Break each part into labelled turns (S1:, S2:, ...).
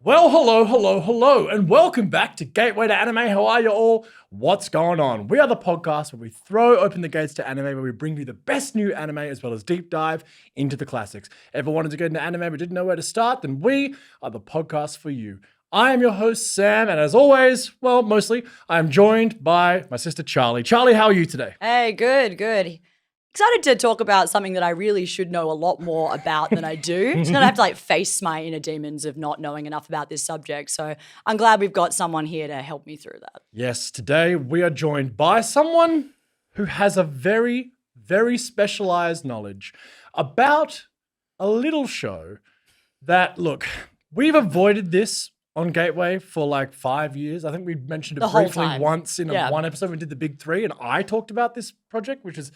S1: Well, hello, and welcome back to Gateway to Anime. How are you all? What's going on? We are the podcast where we throw open the gates to anime, where we bring you the best new anime as well as deep dive into the classics. Ever wanted to get into anime but didn't know where to start? Then we are the podcast for you. I am your host, Sam, and as always, well, mostly, I am joined by my sister, Charlie. Charlie, how are you today?
S2: Hey, good. Excited to talk about something that I really should know a lot more about than I do. Just gonna have to face my inner demons of not knowing enough about this subject. So I'm glad we've got someone here to help me through that.
S1: Yes, today we are joined by someone who has a very, very specialized knowledge about a little show that, look, we've avoided this on Gateway for like 5 years. I think we mentioned it briefly once in one episode. We did the big three, and I talked about this project, which is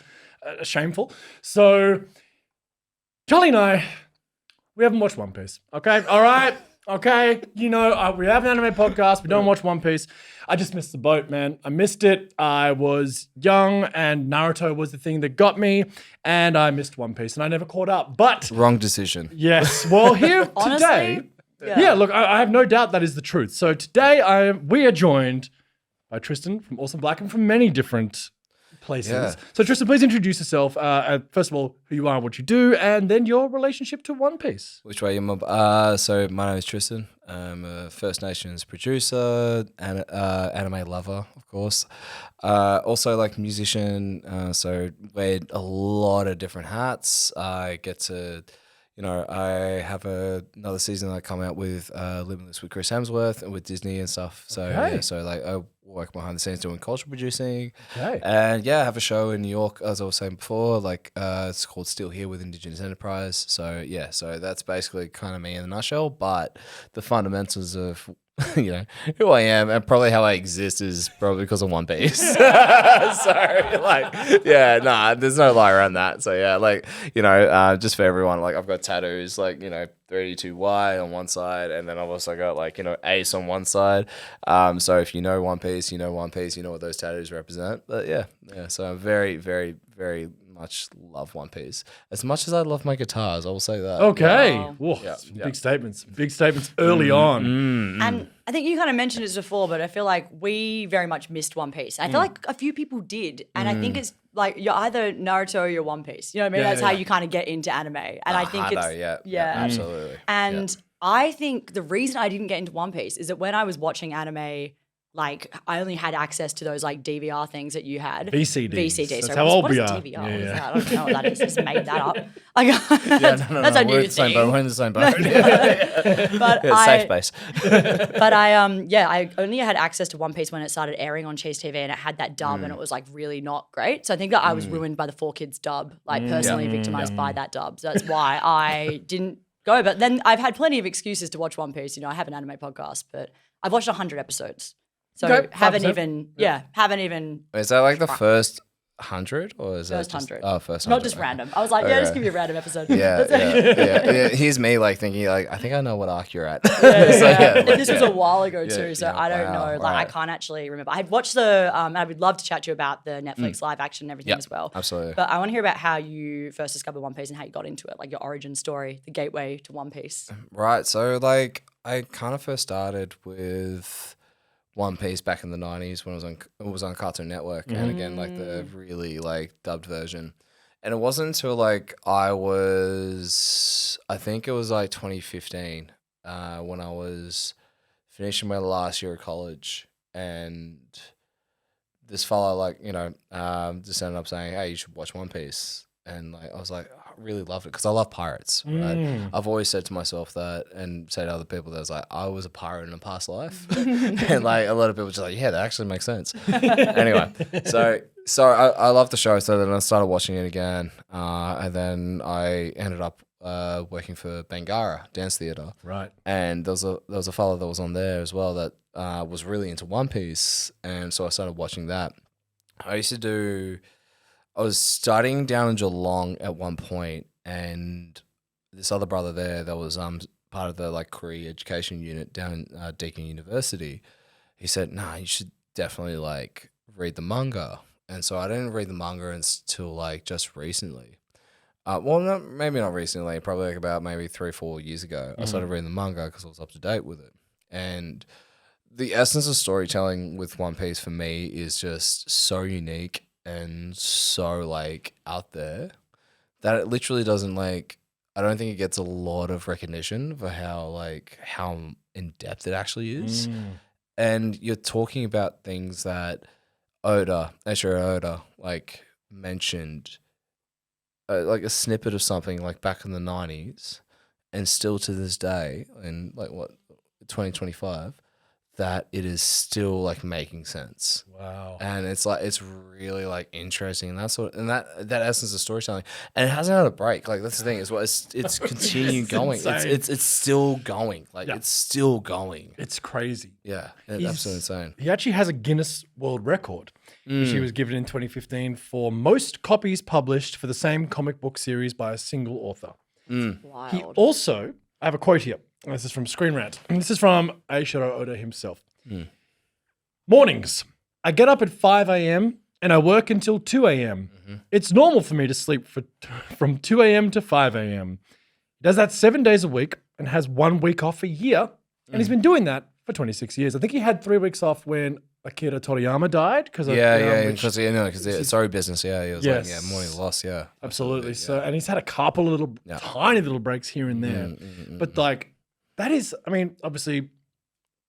S1: shameful. So Charlie and I, we haven't watched One Piece. Okay, all right, okay. You know, we have an anime podcast. We don't watch One Piece. I just missed the boat, man. I missed it. I was young, and Naruto was the thing that got me, and I missed One Piece, and I never caught up. But
S3: wrong decision.
S1: Yes. Well, here
S2: Honestly,
S1: today. Yeah, look, I have no doubt that is the truth. So today we are joined by Tristan from Awesome Black and from many different places.
S3: Yeah.
S1: So Tristan, please introduce yourself. First of all, who you are, what you do, and then your relationship to One Piece.
S3: Which way you mob? So my name is Tristan. I'm a First Nations producer and anime lover, of course. Also like musician. So wear a lot of different hats. I get to... You know, I have another season that I come out with Limitless with Chris Hemsworth and with Disney and stuff. So yeah, so like I work behind the scenes doing culture producing.
S1: Okay.
S3: And yeah, I have a show in New York, as I was saying before, like it's called Still Here with Indigenous Enterprise. So yeah, so that's basically kind of me in a nutshell. But the fundamentals of you know who I am and probably how I exist is probably because of One Piece. So like, yeah, nah, there's no lie around that. So yeah, like you know, just for everyone, like I've got tattoos, like you know, 32Y on one side, and then I've also got like you know Ace on one side. So if you know One Piece, you know One Piece, you know what those tattoos represent. But yeah. So I very, very, very much love One Piece as much as I love my guitars. I will say that.
S1: Okay.
S2: Wow.
S1: Whoa,
S3: Yeah.
S1: big statements early on.
S2: And I think you kind of mentioned it before, but I feel like we very much missed One Piece. I feel like a few people did. And I think it's like you're either Naruto or you're One Piece. You know what I mean?
S1: Yeah,
S2: That's
S1: yeah.
S2: how you kind of get into anime. And I think it's...
S3: yeah, absolutely.
S2: And I think the reason I didn't get into One Piece is that when I was watching anime, like I only had access to those like DVR things that you had.
S1: VCDs.
S2: That's
S1: how old we are.
S2: DVR?
S1: Yeah,
S2: What is
S1: yeah.
S2: that? I don't know what that is. Just made that up. Like,
S3: That's
S2: a
S3: we're
S2: new
S3: the same
S2: thing.
S3: boat. We're in the same boat.
S2: But
S3: Yeah, safe space.
S2: But I only had access to One Piece when it started airing on Cheese TV, and it had that dub, and it was like really not great. So I think that I was ruined by the 4Kids dub, like personally victimized by that dub. So that's why I didn't go. But then I've had plenty of excuses to watch One Piece. You know, I have an anime podcast, but I've watched 100 episodes. So
S1: Okay,
S2: haven't
S1: 5%.
S2: even
S3: Is that like the first 100 or is
S2: First
S3: that just,
S2: 100.
S3: Oh, first 100.
S2: not just random. I was like, just give me a random episode.
S3: Yeah,
S2: That's it.
S3: yeah. Here's me like thinking like I think I know what arc you're at.
S2: And this was a while ago too, so
S3: yeah,
S2: I don't
S3: wow,
S2: know. Like I
S3: right.
S2: can't actually remember. I had watched the. I would love to chat to you about the Netflix live action and everything
S3: Yep,
S2: as well.
S3: absolutely.
S2: But I want to hear about how you first discovered One Piece and how you got into it, like your origin story, the gateway to One Piece.
S3: Right. So like I kind of first started with One Piece back in the 90s when it was on Cartoon Network, and again like the really like dubbed version. And it wasn't until like I think it was like 2015 when I was finishing my last year of college, and this fellow like you know just ended up saying, hey, you should watch One Piece. And like I was like, I really loved it because I love pirates. Right? I've always said to myself that, and say to other people that I was like, I was a pirate in a past life, and like a lot of people just like, yeah, that actually makes sense. Anyway, so I love the show. So then I started watching it again, and then I ended up working for Bangara Dance Theatre.
S1: Right.
S3: And there was a fellow that was on there as well that was really into One Piece, and so I started watching that. I was studying down in Geelong at one point, and this other brother there that was part of the like career education unit down in Deakin University, he said, "Nah, you should definitely like read the manga." And so I didn't read the manga until like just recently. Well, maybe not recently. Probably like about maybe 3-4 years ago. I started reading the manga because I was up to date with it, and the essence of storytelling with One Piece for me is just so unique and so like out there that it literally doesn't like. I don't think it gets a lot of recognition for how in depth it actually is. And you're talking about things that Eiichiro Oda, like mentioned, like a snippet of something like back in the 90s, and still to this day, in like 2025, that it is still like making sense.
S1: Wow.
S3: And it's really like interesting, and that essence of storytelling, and it hasn't had a break. Like that's the thing, is what it's continuing going. It's still going. Like it's still going.
S1: It's crazy.
S3: Yeah, it's absolutely insane.
S1: He actually has a Guinness World Record, which he was given in 2015 for most copies published for the same comic book series by a single author.
S2: Wild.
S1: He also, I have a quote here. This is from Screen Rant. And this is from Eiichiro Oda himself. Mornings. I get up at 5 a.m. and I work until 2 a.m. It's normal for me to sleep from 2 a.m. to 5 a.m. He does that 7 days a week and has 1 week off a year. And he's been doing that for 26 years. I think he had 3 weeks off when Akira Toriyama died. Because
S3: it's sorry business. Yeah, he was like, morning loss. Yeah,
S1: absolutely. So, and he's had a couple of tiny little breaks here and there. But like, that is, I mean, obviously,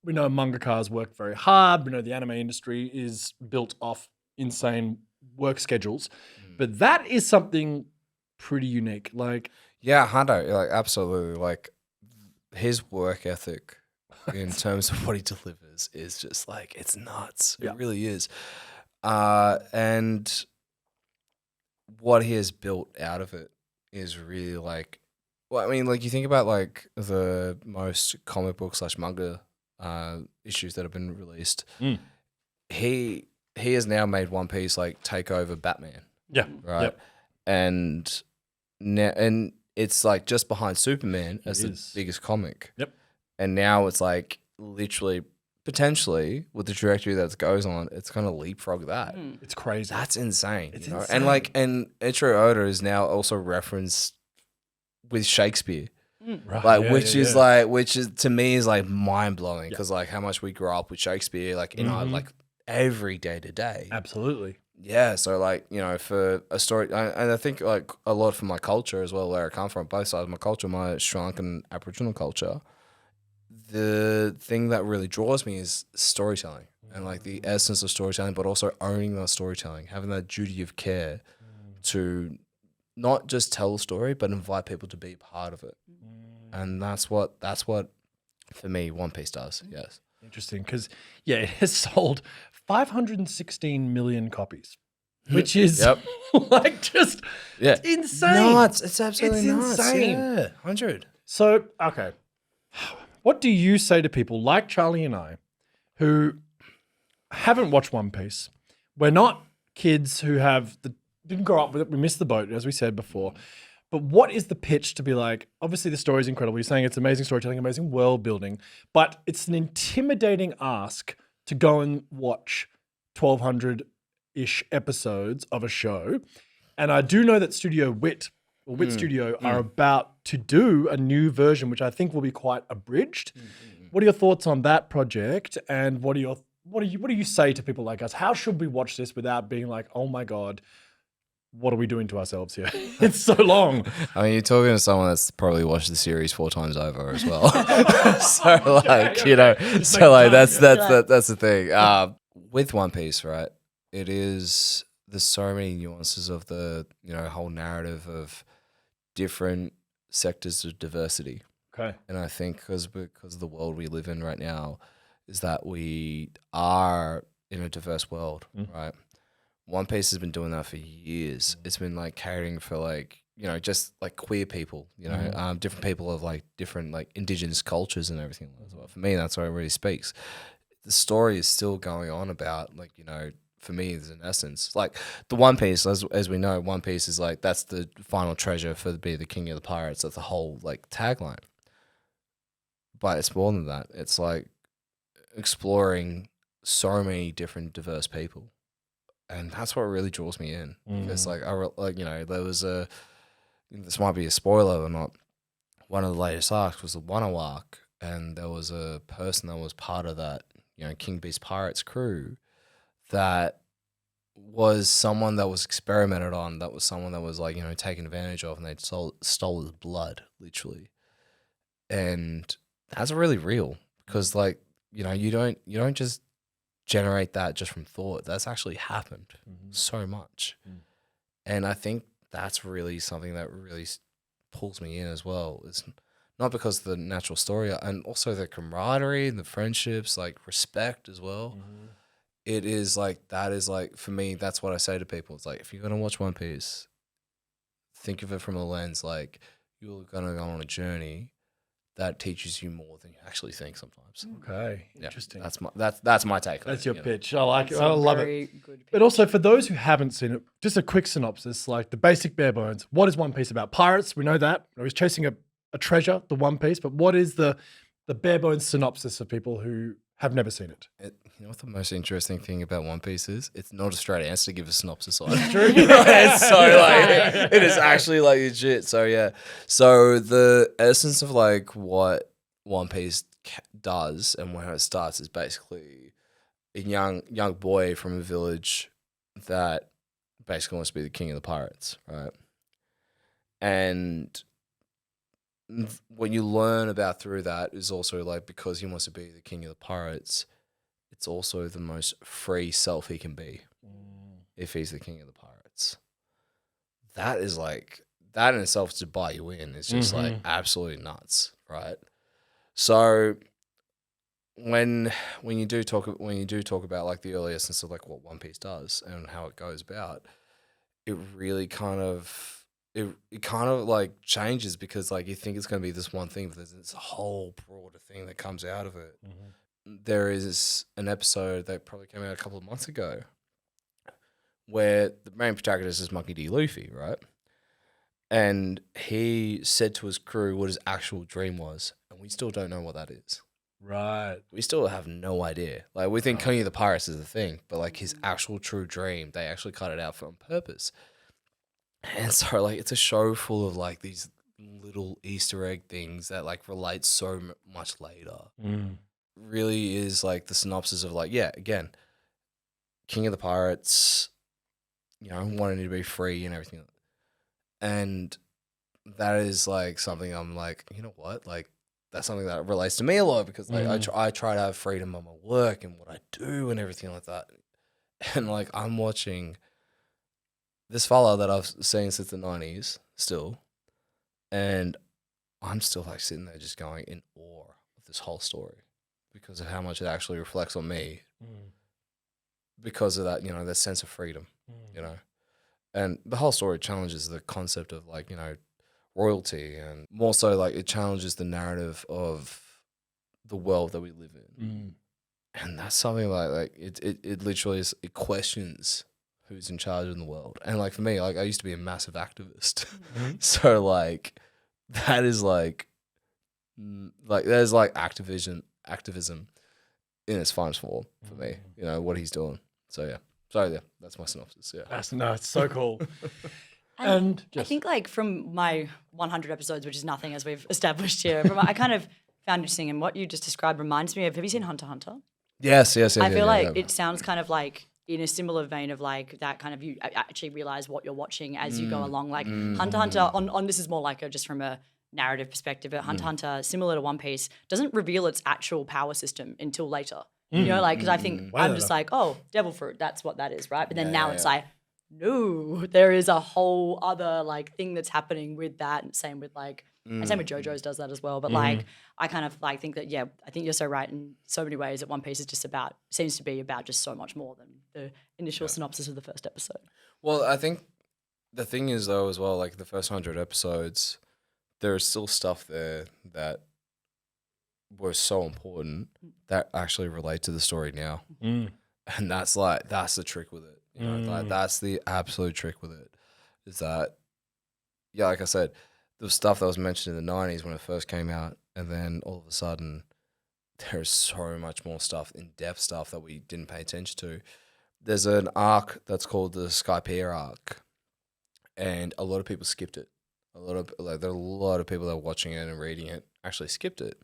S1: we know mangakars work very hard. We know the anime industry is built off insane work schedules. But that is something pretty unique. Like,
S3: yeah, Hundo, like absolutely. Like his work ethic in terms of what he delivers is just like, it's nuts. It really is. And what he has built out of it is really like, well, I mean, like you think about like the most comic book / manga issues that have been released. He has now made One Piece like take over Batman.
S1: Yeah.
S3: Right.
S1: Yep.
S3: And it's like just behind Superman as the biggest comic.
S1: Yep.
S3: And now it's like literally potentially with the trajectory that it goes on, it's gonna leapfrog that.
S1: It's crazy.
S3: That's insane.
S1: It's
S3: you know?
S1: insane.
S3: And Eiichiro Oda is now also referenced with Shakespeare.
S1: Right.
S3: Like, which is to me is like mind blowing because like how much we grew up with Shakespeare, like in our like every day to day.
S1: Absolutely.
S3: Yeah. So like, you know, for a story, and I think like a lot from my culture as well, where I come from, both sides of my culture, my Sri Lankan Aboriginal culture, the thing that really draws me is storytelling and like the essence of storytelling, but also owning that storytelling, having that duty of care to not just tell a story, but invite people to be part of it. And that's what for me One Piece does. Yes.
S1: Interesting, because it has sold 516 million copies, which is like just insane.
S3: Nuts. It's absolutely nuts.
S1: Insane.
S3: Yeah, 100.
S1: So, okay, what do you say to people like Charlie and I who haven't watched One Piece? We're not kids who didn't grow up with it. We missed the boat, as we said before. But what is the pitch to be like, obviously the story is incredible. You're saying it's amazing storytelling, amazing world building, but it's an intimidating ask to go and watch 1,200-ish episodes of a show. And I do know that Studio Wit, or Wit Studio, are about to do a new version, which I think will be quite abridged. What are your thoughts on that project? And what do you say to people like us? How should we watch this without being like, oh my God, what are we doing to ourselves here? It's so long.
S3: I mean, you're talking to someone that's probably watched the series 4 times over as well. So like, you know, so like that's the thing. With One Piece, right? There's so many nuances of the, you know, whole narrative of different sectors of diversity.
S1: Okay.
S3: And I think because of the world we live in right now is that we are in a diverse world, right? One Piece has been doing that for years. It's been like catering for like, you know, just like queer people, you know, different people of like different like indigenous cultures and everything as well. For me, that's what it really speaks. The story is still going on about like, you know, for me, there's an essence. Like the One Piece, as we know, One Piece is like, that's the final treasure for be the king of the pirates. That's the whole like tagline. But it's more than that. It's like exploring so many different diverse people. And that's what really draws me in because, like, you know, there was a this might be a spoiler or not, one of the latest arcs was the Wano arc, and there was a person that was part of that, King Beast Pirates crew that was someone that was experimented on, that was someone that was like, taken advantage of, and they stole his blood, literally. And that's really real because like, you don't just generate that just from thought. That's actually happened so much. And I think that's really something that really pulls me in as well. It's not because of the natural story and also the camaraderie and the friendships, like respect as well. It is like, that is like, for me, that's what I say to people. It's like, if you're going to watch One Piece, think of it from a lens like you're going to go on a journey that teaches you more than you actually think sometimes.
S1: Okay, interesting.
S3: That's my take.
S1: That's your pitch. I like it. I
S2: That's a
S1: love
S2: very
S1: it.
S2: good
S1: But also for those who haven't seen it, just a quick synopsis, like the basic bare bones. What is One Piece about? Pirates, we know that. He's chasing a treasure, the One Piece. But what is the bare bones synopsis for people who have never seen it?
S3: You know what the most interesting thing about One Piece is? It's not a straight answer to give a synopsis on.
S1: True.
S3: It's so like it is actually like legit. So yeah. So the essence of like what One Piece does and where it starts is basically a young boy from a village that basically wants to be the king of the pirates, right? And what you learn about through that is also like because he wants to be the king of the pirates, it's also the most free self he can be if he's the king of the pirates. That is like, that in itself to buy you in is just like absolutely nuts, right? So when you do talk about like the early essence of like what One Piece does and how it goes about, it really kind of like changes because like you think it's going to be this one thing, but there's this whole broader thing that comes out of it. There is an episode that probably came out a couple of months ago where the main protagonist is Monkey D. Luffy, right? And he said to his crew what his actual dream was, and we still don't know what that is.
S1: Right.
S3: We still have no idea. Like we think King of the Pirates is the thing, but like his actual true dream, they actually cut it out for on purpose. And so like it's a show full of like these little Easter egg things that like relate so much later. Really is like the synopsis of like, yeah, again, King of the Pirates, wanting to be free and everything. And that is like something I'm like, you know what? Like that's something that relates to me a lot because like I try to have freedom on my work and what I do and everything like that. And like I'm watching this fella that I've seen since the 90s still, and I'm still like sitting there just going in awe of this whole story because of how much it actually reflects on me because of that, that sense of freedom, and the whole story challenges the concept of like, royalty, and more so like it challenges the narrative of the world that we live in. And that's something like it literally is, it questions who's in charge in the world. And like for me, like I used to be a massive activist. So like that is like there's like activism in its finest form for me, what he's doing. So yeah. So yeah, that's my synopsis. Yeah.
S1: It's so cool.
S2: And I think like from my 100 episodes, which is nothing as we've established here, I kind of found interesting, and what you just described reminds me of, have you seen Hunter x Hunter?
S3: Yes.
S2: I feel like it sounds kind of like in a similar vein of like that kind of, you actually realize what you're watching as you go along. Like Hunter x Hunter, on this is more like just from a narrative perspective, but Hunter x Hunter, similar to One Piece, doesn't reveal its actual power system until later. Because I think I'm just like, oh, devil fruit, that's what that is, right? But then now it's like, no, there is a whole other like thing that's happening with that, and same with like, and same with JoJo's does that as well. But like, I kind of like think that, I think you're so right in so many ways that One Piece is just seems to be about just so much more than the initial synopsis of the first episode.
S3: Well, I think the thing is though as well, like the first 100 episodes, there is still stuff there that were so important that actually relate to the story now. And that's the trick with it. Like that's the absolute trick with it, is that, like I said, the stuff that was mentioned in the 90s when it first came out, and then all of a sudden there's so much more stuff, in-depth stuff that we didn't pay attention to. There's an arc that's called the Skypiea arc, and a lot of people skipped it. there are a lot of people that are watching it and reading it actually skipped it.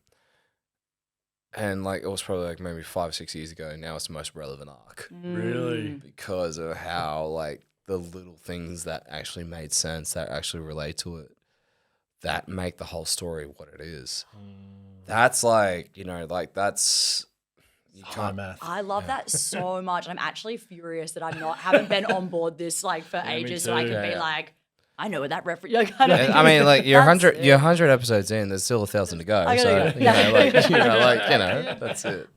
S3: And like it was probably like maybe 5 or 6 years ago. Now it's the most relevant arc
S1: Really?
S3: because of how like the little things that actually made sense, that actually relate to it, that make the whole story what it is. That's like, that's
S1: High math.
S2: I love that so much. I'm actually furious that haven't been on board this like for ages, so I
S1: too.
S2: can
S3: Yeah,
S2: be
S3: yeah.
S2: like, I know what that reference. Like, I, don't
S3: I mean, like you're
S2: That's
S3: 100,
S2: it.
S3: you're 100 episodes in. There's still 1,000 to go.
S2: I
S3: So
S2: gotta go.
S3: that's it.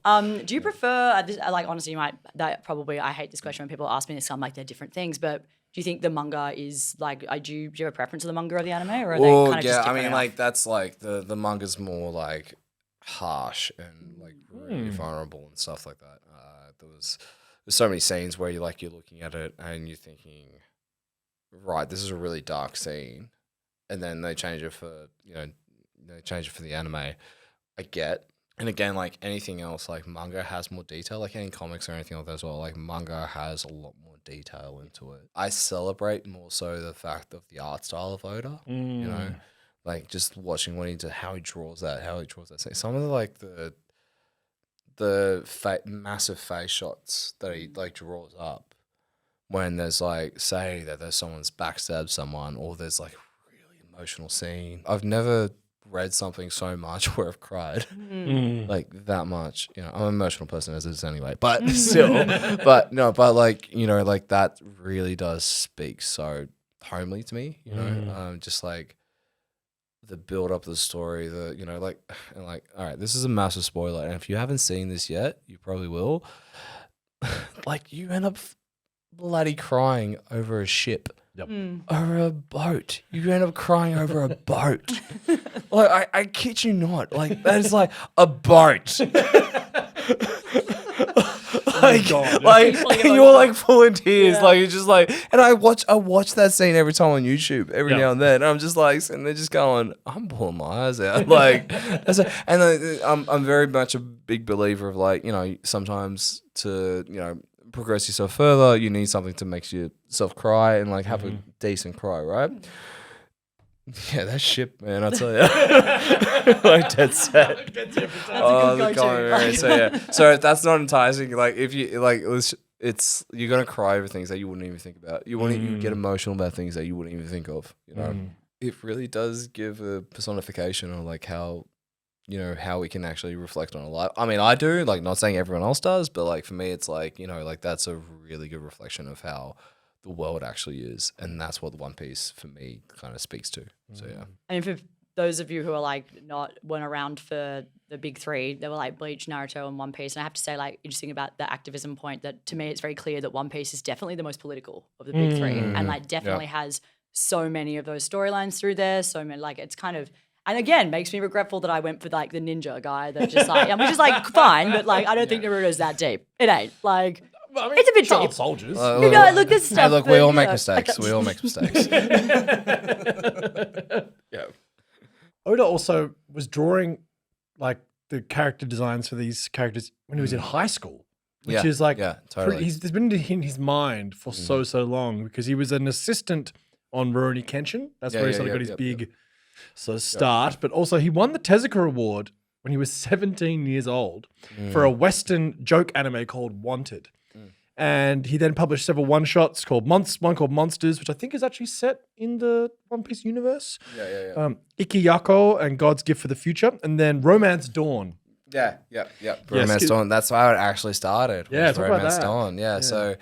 S2: Do you prefer? Like honestly, you might. That probably. I hate this question when people ask me this. I'm like, they're different things, but. Do you think the manga is like? Do you have a preference of the manga or the anime, or are they kind of just different enough?
S3: like that's like the manga's more like harsh and like really vulnerable and stuff like that. There's so many scenes where you're looking at it and you're thinking, right, this is a really dark scene, and then they change it for the anime. I get. And again, like anything else, like manga has more detail, like any comics or anything like that as well. Like manga has a lot more detail into it. I celebrate more so the fact of the art style of Oda, like just watching how he draws that scene. Some of the massive face shots that he like draws up when there's like, say that there's someone's backstabbed someone or there's like a really emotional scene. I've never read something so much where I've cried like that much. I'm an emotional person as is anyway, but still, like that really does speak so homely to me. Just like the build up of the story, all right, this is a massive spoiler, and if you haven't seen this yet, you probably will. Like you end up bloody crying over a ship.
S1: Yep.
S3: Over a boat. You end up crying over a boat. Like, I kid you not. Like, that is like a boat. And you're like full in tears.
S2: Yeah.
S3: Like, you're just like, and I watch that scene every time on YouTube, every now and then. And I'm just like, sitting there just going, I'm pulling my eyes out. Like, I'm very much a big believer of like, sometimes to, progress yourself further, you need something to make yourself cry and like have a decent cry, right? Yeah, that ship, man, I tell you, like dead set. So if that's not enticing, like if you like, you're gonna cry over things that you wouldn't even think about. You get emotional about things that you wouldn't even think of. It really does give a personification of like how. How we can actually reflect on a life. I mean, I do, like, not saying everyone else does, but, like, for me, it's like, like, that's a really good reflection of how the world actually is. And that's what the One Piece, for me, kind of speaks to. So, yeah.
S2: I mean, for those of you who are like weren't around for the big three, they were like Bleach, Naruto, and One Piece. And I have to say, like, interesting about the activism point that to me, it's very clear that One Piece is definitely the most political of the big three. And, like, definitely has so many of those storylines through there. So many, like, it's kind of... And again, makes me regretful that I went for like the ninja guy that just like, which is like fine, but like I don't think Naruto's that deep. It ain't like it's a bit
S1: child
S2: deep.
S1: soldiers.
S2: Look, this stuff.
S3: Hey, look, we all make mistakes. We all make mistakes.
S1: Yeah. Oda also was drawing like the character designs for these characters when he was in high school, which is like
S3: totally.
S1: He's been in his mind for so long because he was an assistant on Rurouni Kenshin. That's where he sort of got his big. So start, but also he won the Tezuka Award when he was 17 years old for a Western joke anime called Wanted. And he then published several one-shots called one called Monsters, which I think is actually set in the One Piece universe. Ikiyako and God's Gift for the Future, and then Romance Dawn.
S3: Romance Dawn. That's how it actually started.
S1: Yeah, talk about
S3: Romance
S1: that.
S3: Dawn. Yeah, so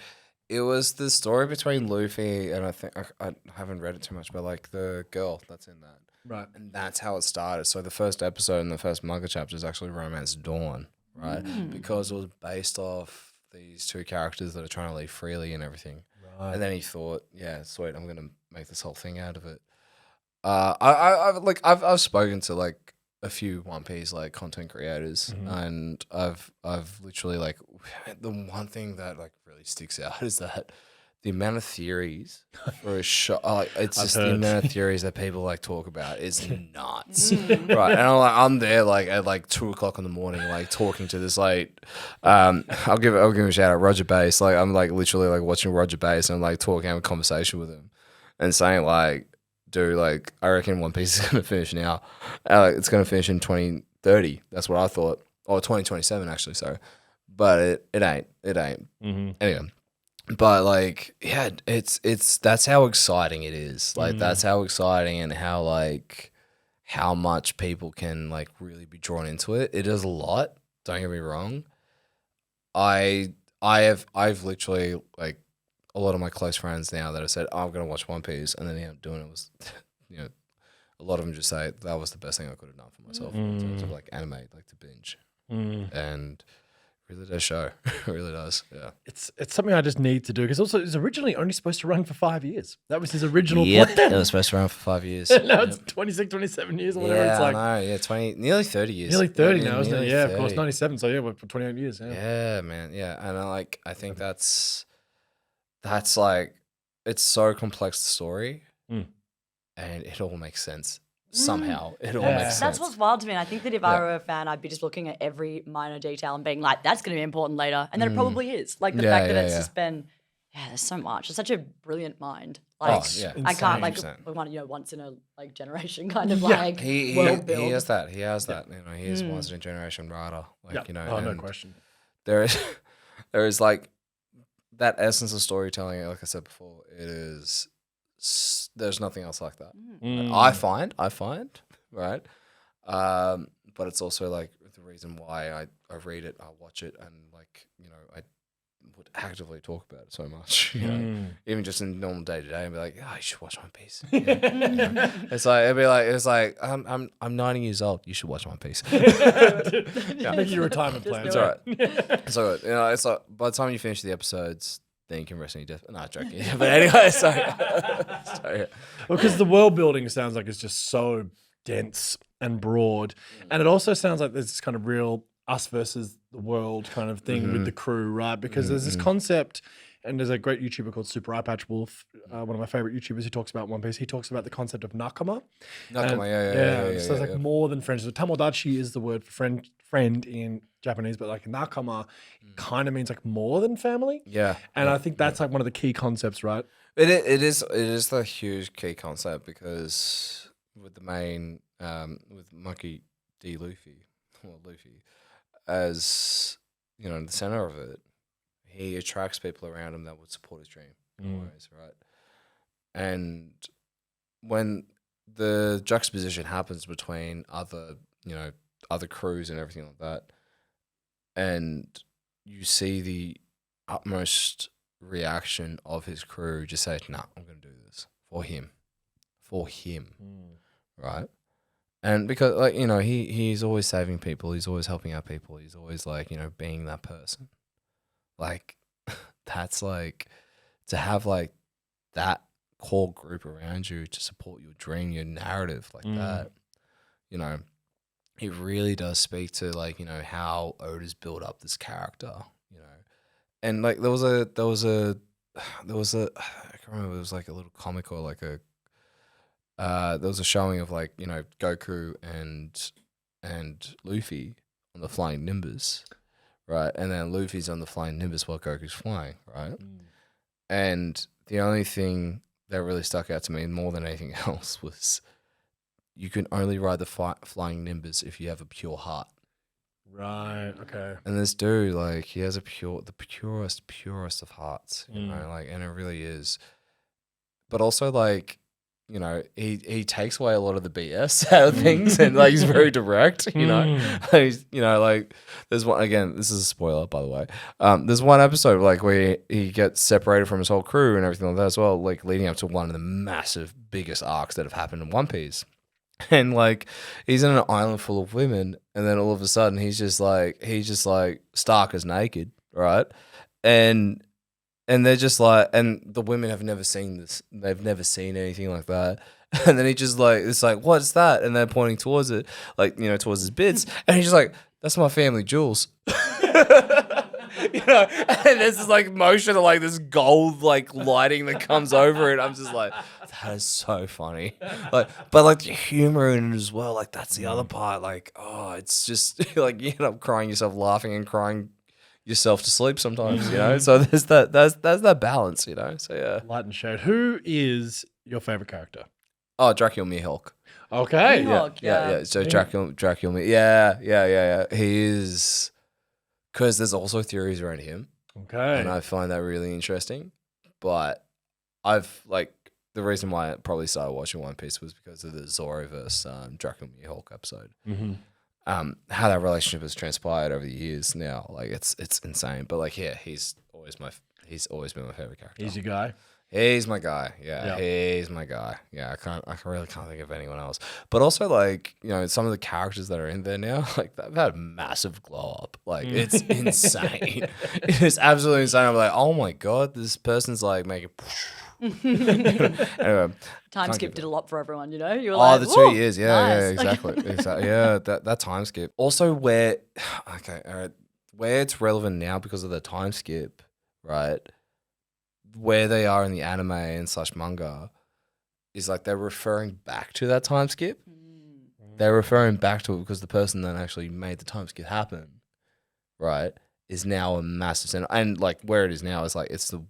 S3: it was the story between Luffy and I think I haven't read it too much, but like the girl that's in that.
S1: Right.
S3: And that's how it started. So the first episode in the first manga chapter is actually Romance Dawn, right? Because it was based off these two characters that are trying to live freely and everything. Right. And then he thought, yeah, sweet, I'm gonna make this whole thing out of it. I've spoken to like a few One Piece like content creators, and I've literally like the one thing that like really sticks out is that the amount of theories for a show, it's just the amount of theories that people like talk about is nuts, right? And I'm there like at like 2:00 in the morning, like talking to this like, I'll give him a shout out, Roger Bass. Like I'm like literally like watching Roger Bass and like talking, having a conversation with him, and saying like, do. Like, I reckon One Piece is going to finish now. It's going to finish in 2030. That's what I thought. Or 2027, actually, sorry. But it ain't. It ain't.
S1: Mm-hmm.
S3: Anyway. But, like, yeah, that's how exciting it is. Like, that's how exciting and how, like, how much people can, like, really be drawn into it. It is a lot. Don't get me wrong. I've literally, like, a lot of my close friends now that have said, I'm going to watch One Piece, and then doing it was, you know, a lot of them just say that was the best thing I could have done for myself in terms of, like, anime, like, to binge. And it really does show. It really does, yeah.
S1: It's something I just need to do, because also it was originally only supposed to run for 5 years. That was his original
S3: Yep,
S1: plan.
S3: it was supposed to run for 5 years.
S1: Now it's 26, 27 years or whatever.
S3: Yeah,
S1: It's like
S3: I know, yeah, 20, nearly 30 years.
S1: nearly 30 now, isn't it?
S3: Nearly
S1: Yeah, of
S3: 30.
S1: course, 97. So yeah, we're for 28 years. Yeah.
S3: Yeah, man, yeah. And I think that's like, it's so complex, the story, and it all makes sense. Somehow, it all makes sense.
S2: That's what's wild to me. And I think that if I were a fan, I'd be just looking at every minor detail and being like, that's going to be important later. And then it probably is. Like the fact that it's just been, there's so much. It's such a brilliant mind. Like, I can't, like,
S3: 100%.
S2: Once in a like generation kind of like world build.
S3: He has that. He has that. You know, he is once in a generation writer. Like, you know,
S1: oh, no question.
S3: There is like that essence of storytelling. Like I said before, it is. There's nothing else like that. I find, right? But it's also like the reason why I read it, I watch it, and like, you know, I would actively talk about it so much. You know, even just in normal day to day, and be like, oh, you should watch One Piece. You know? It's like I'm 90 years old. You should watch One Piece.
S1: Make your retirement plan.
S3: It's all right. It's all good. You know, it's like by the time you finish the episodes, then you can rest any death. Not joking. But anyway, sorry.
S1: Well, because the world building sounds like it's just so dense and broad. And it also sounds like there's this kind of real us versus the world kind of thing with the crew, right? Because there's this concept, and there's a great YouTuber called Super Eye Patch Wolf, one of my favorite YouTubers who talks about One Piece. He talks about the concept of Nakama.
S3: Nakama, yeah.
S1: So it's like more than friends. So Tomodachi is the word for friend in Japanese, but like Nakama kind of means like more than family.
S3: Yeah.
S1: And I think that's like one of the key concepts, right?
S3: It is the huge key concept, because with the main with Monkey D. Luffy, as you know, in the center of it, he attracts people around him that would support his dream always, right? And when the juxtaposition happens between other crews and everything like that, and you see the utmost reaction of his crew just say, nah, I'm going to do this for him, right? And because, like, you know, he's always saving people, he's always helping out people, he's always, like, you know, being that person. Like, that's like, to have like that core group around you to support your dream, your narrative like that, you know, it really does speak to, like, you know, how Oda's built up this character, you know. And like there was a I can't remember, it was like a little comic or like a there was a showing of, like, you know, Goku and Luffy on the flying Nimbus, right? And then Luffy's on the flying Nimbus while Goku's flying, right? And the only thing that really stuck out to me more than anything else was you can only ride the flying Nimbus if you have a pure heart.
S1: Right. Okay.
S3: And this dude, like, he has the purest of hearts, you know, like, and it really is. But also, like, you know, he takes away a lot of the BS out of things, and like he's very direct, you know. You know, like, there's one, again, this is a spoiler, by the way. There's one episode like where he gets separated from his whole crew and everything like that as well, like leading up to one of the massive, biggest arcs that have happened in One Piece. And like he's in an island full of women, and then all of a sudden he's just like stark as naked, right? And they're just like, and the women have never seen this. They've never seen anything like that. And then he just like, it's like, what's that? And they're pointing towards it, like, you know, towards his bits. And he's just like, that's my family jewels. You know, and there's this like motion of like this gold like lighting that comes over it. I'm just like, that is so funny. Like, but like the humor in it as well. Like, that's the other part. Like, oh, it's just like you end up crying yourself laughing and crying yourself to sleep sometimes, you know. So there's that balance, you know. So yeah.
S1: Light and shade. Who is your favorite character?
S3: Oh, Dracula Mihawk.
S1: Okay.
S2: Mihawk,
S3: Yeah. So Dracula Yeah. He is, because there's also theories around him,
S1: Okay.
S3: and I find that really interesting. But the reason why I probably started watching One Piece was because of the Zoro versus Dracula Mihawk episode.
S1: Mm-hmm.
S3: How that relationship has transpired over the years now, like it's insane. But like, yeah, he's always been my favorite character.
S1: He's your guy.
S3: He's my guy. Yeah, he's my guy. Yeah, I really can't think of anyone else. But also, like, you know, some of the characters that are in there now, like, they've had a massive glow up. Like, it's insane. It's absolutely insane. I'm like, oh my god, this person's like making. Anyway,
S2: Time skip did a lot for everyone, you know? You were
S3: the
S2: like,
S3: 2 years. Yeah,
S2: nice.
S3: yeah, exactly. Yeah, that time skip. Also, where it's relevant now because of the time skip, right? Where they are in the anime and / manga is like they're referring back to that time skip. They're referring back to it because the person that actually made the time skip happen, right, is now a massive center. And like where it is now is like it's the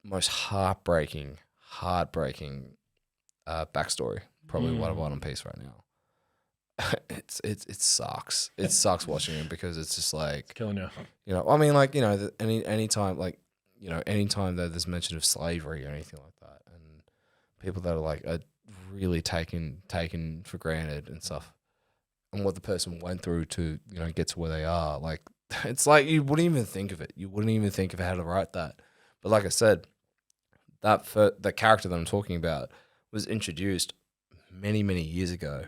S3: most heartbreaking backstory probably what I want on Piece right now. It sucks. It sucks watching it because it's just like
S1: It's killing you.
S3: you know. I mean, like, you know, any time like. You know, anytime that there's mention of slavery or anything like that, and people that are really taken for granted and stuff, and what the person went through to, you know, get to where they are, like, it's like you wouldn't even think of it. You wouldn't even think of how to write that. But like I said, the character that I'm talking about was introduced many years ago,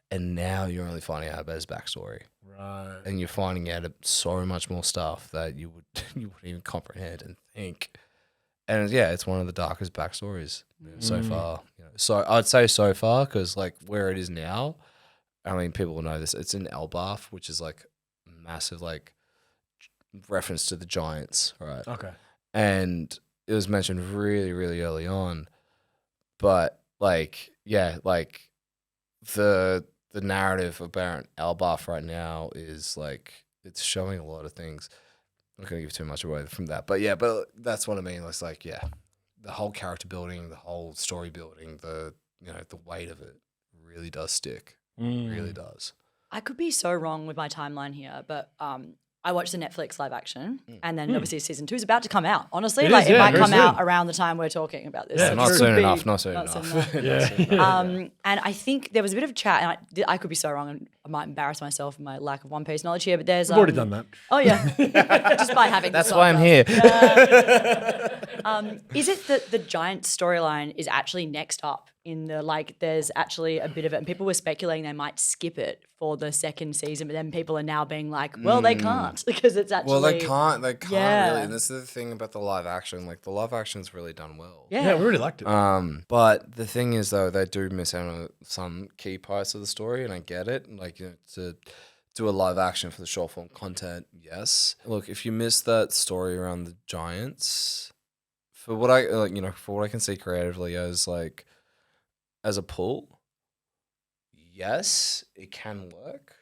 S3: and now you're only finding out about his backstory.
S1: Right.
S3: And you're finding out so much more stuff that you wouldn't even comprehend and think. And yeah, it's one of the darkest backstories so far. You know, so I'd say so far because like where it is now, I mean, people will know this. It's in Elbaf, which is like massive like reference to the giants, right?
S1: Okay.
S3: And it was mentioned really early on, but like yeah, like the narrative about Elbaf right now is like it's showing a lot of things. I'm not gonna give too much away from that, but yeah, but that's what I mean. It's like yeah, the whole character building, the whole story building, the weight of it really does stick. Really does.
S2: I could be so wrong with my timeline here, but I watched the Netflix live action, and then obviously season 2 is about to come out. Honestly, it might come out around the time we're talking about this.
S1: Yeah,
S2: So
S3: Not
S2: this
S3: soon
S2: could be-
S3: enough. Not soon enough.
S1: Yeah.
S2: And I think there was a bit of chat, and I could be so wrong, and I might embarrass myself with my lack of One Piece knowledge here. But there's
S1: We've already done that.
S2: Oh yeah, just by having.
S3: That's
S2: this
S3: why I'm here.
S2: Is it that the giant storyline is actually next up in the there's actually a bit of it, and people were speculating they might skip it for the second season, but then people are now being like, well, they can't because it's actually.
S3: Well, they can't
S2: Yeah.
S3: really. And this is the thing about the live action. Like the live action's really done well.
S1: Yeah, we really liked it.
S3: But the thing is, though, they do miss out on some key parts of the story, and I get it. Like, you know, to do a live action for the short form content, yes. Look, if you miss that story around the giants, for what I can see creatively as a pull, yes, it can work.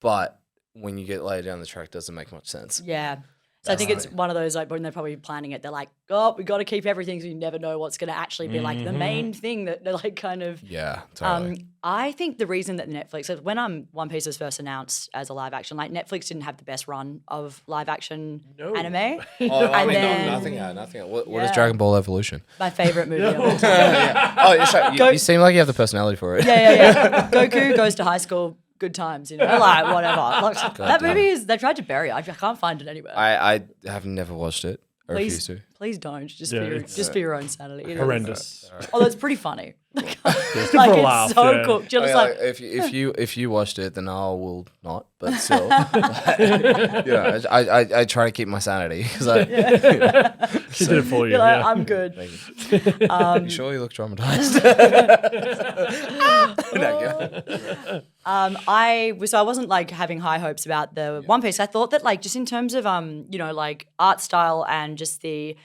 S3: But when you get laid down the track, it doesn't make much sense.
S2: Yeah. So I think it's one of those when they're probably planning it, they're like, oh, we got to keep everything so you never know what's going to actually be like the main thing that they're like kind of.
S3: Yeah, totally.
S2: I think the reason that Netflix, when One Piece was first announced as a live action, like Netflix didn't have the best run of live action anime.
S3: Nothing out. What is Dragon Ball Evolution?
S2: My favorite movie of all time.
S3: Oh, you seem like you have the personality for it.
S2: Yeah. Goku goes to high school. Good times, you know, like whatever. Like, that movie they tried to bury it. I can't find it anywhere.
S3: I have never watched it. I refuse to.
S2: Please don't. Just for your own sanity.
S1: Horrendous.
S2: Although it's pretty funny.
S1: It's good
S2: like
S1: for a
S2: it's
S1: laugh.
S2: so
S1: Yeah.
S2: cool. You're just like,
S3: if you watched it, then I will not. But still, I try to keep my sanity because
S1: She did it for you.
S2: you're like,
S1: Yeah.
S2: I'm good.
S3: you sure you look traumatized?
S2: I wasn't like having high hopes about the One Piece. I thought that like just in terms of like art style and just the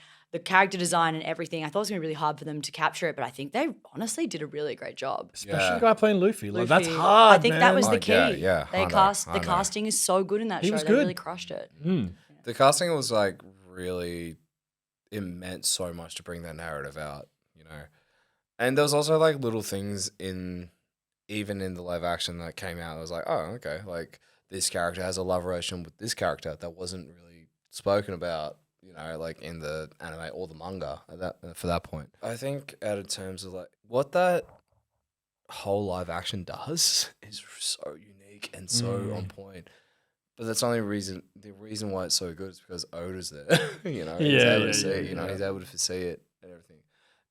S2: character design and everything, I thought it was gonna be really hard for them to capture it, but I think they honestly did a really great job.
S1: Especially the guy playing Luffy. Like, that's
S2: Luffy,
S1: hard.
S2: I think
S1: man.
S2: that was the
S3: Like,
S2: key.
S3: yeah,
S2: They
S3: I know,
S2: cast
S3: I
S2: the
S3: know.
S2: casting is so good in that
S1: He
S2: show.
S1: was
S2: They
S1: good.
S2: really crushed it.
S3: The casting was like really, it meant so much to bring that narrative out, you know. And there was also like little things even in the live action that came out. I was like, oh, okay, like this character has a love relation with this character that wasn't really spoken about, like in the anime or the manga for that point. I think out of terms of like what that whole live action does is so unique and so on point. But that's the reason why it's so good is because Oda's there. He's able to see it, he's able to see it and everything.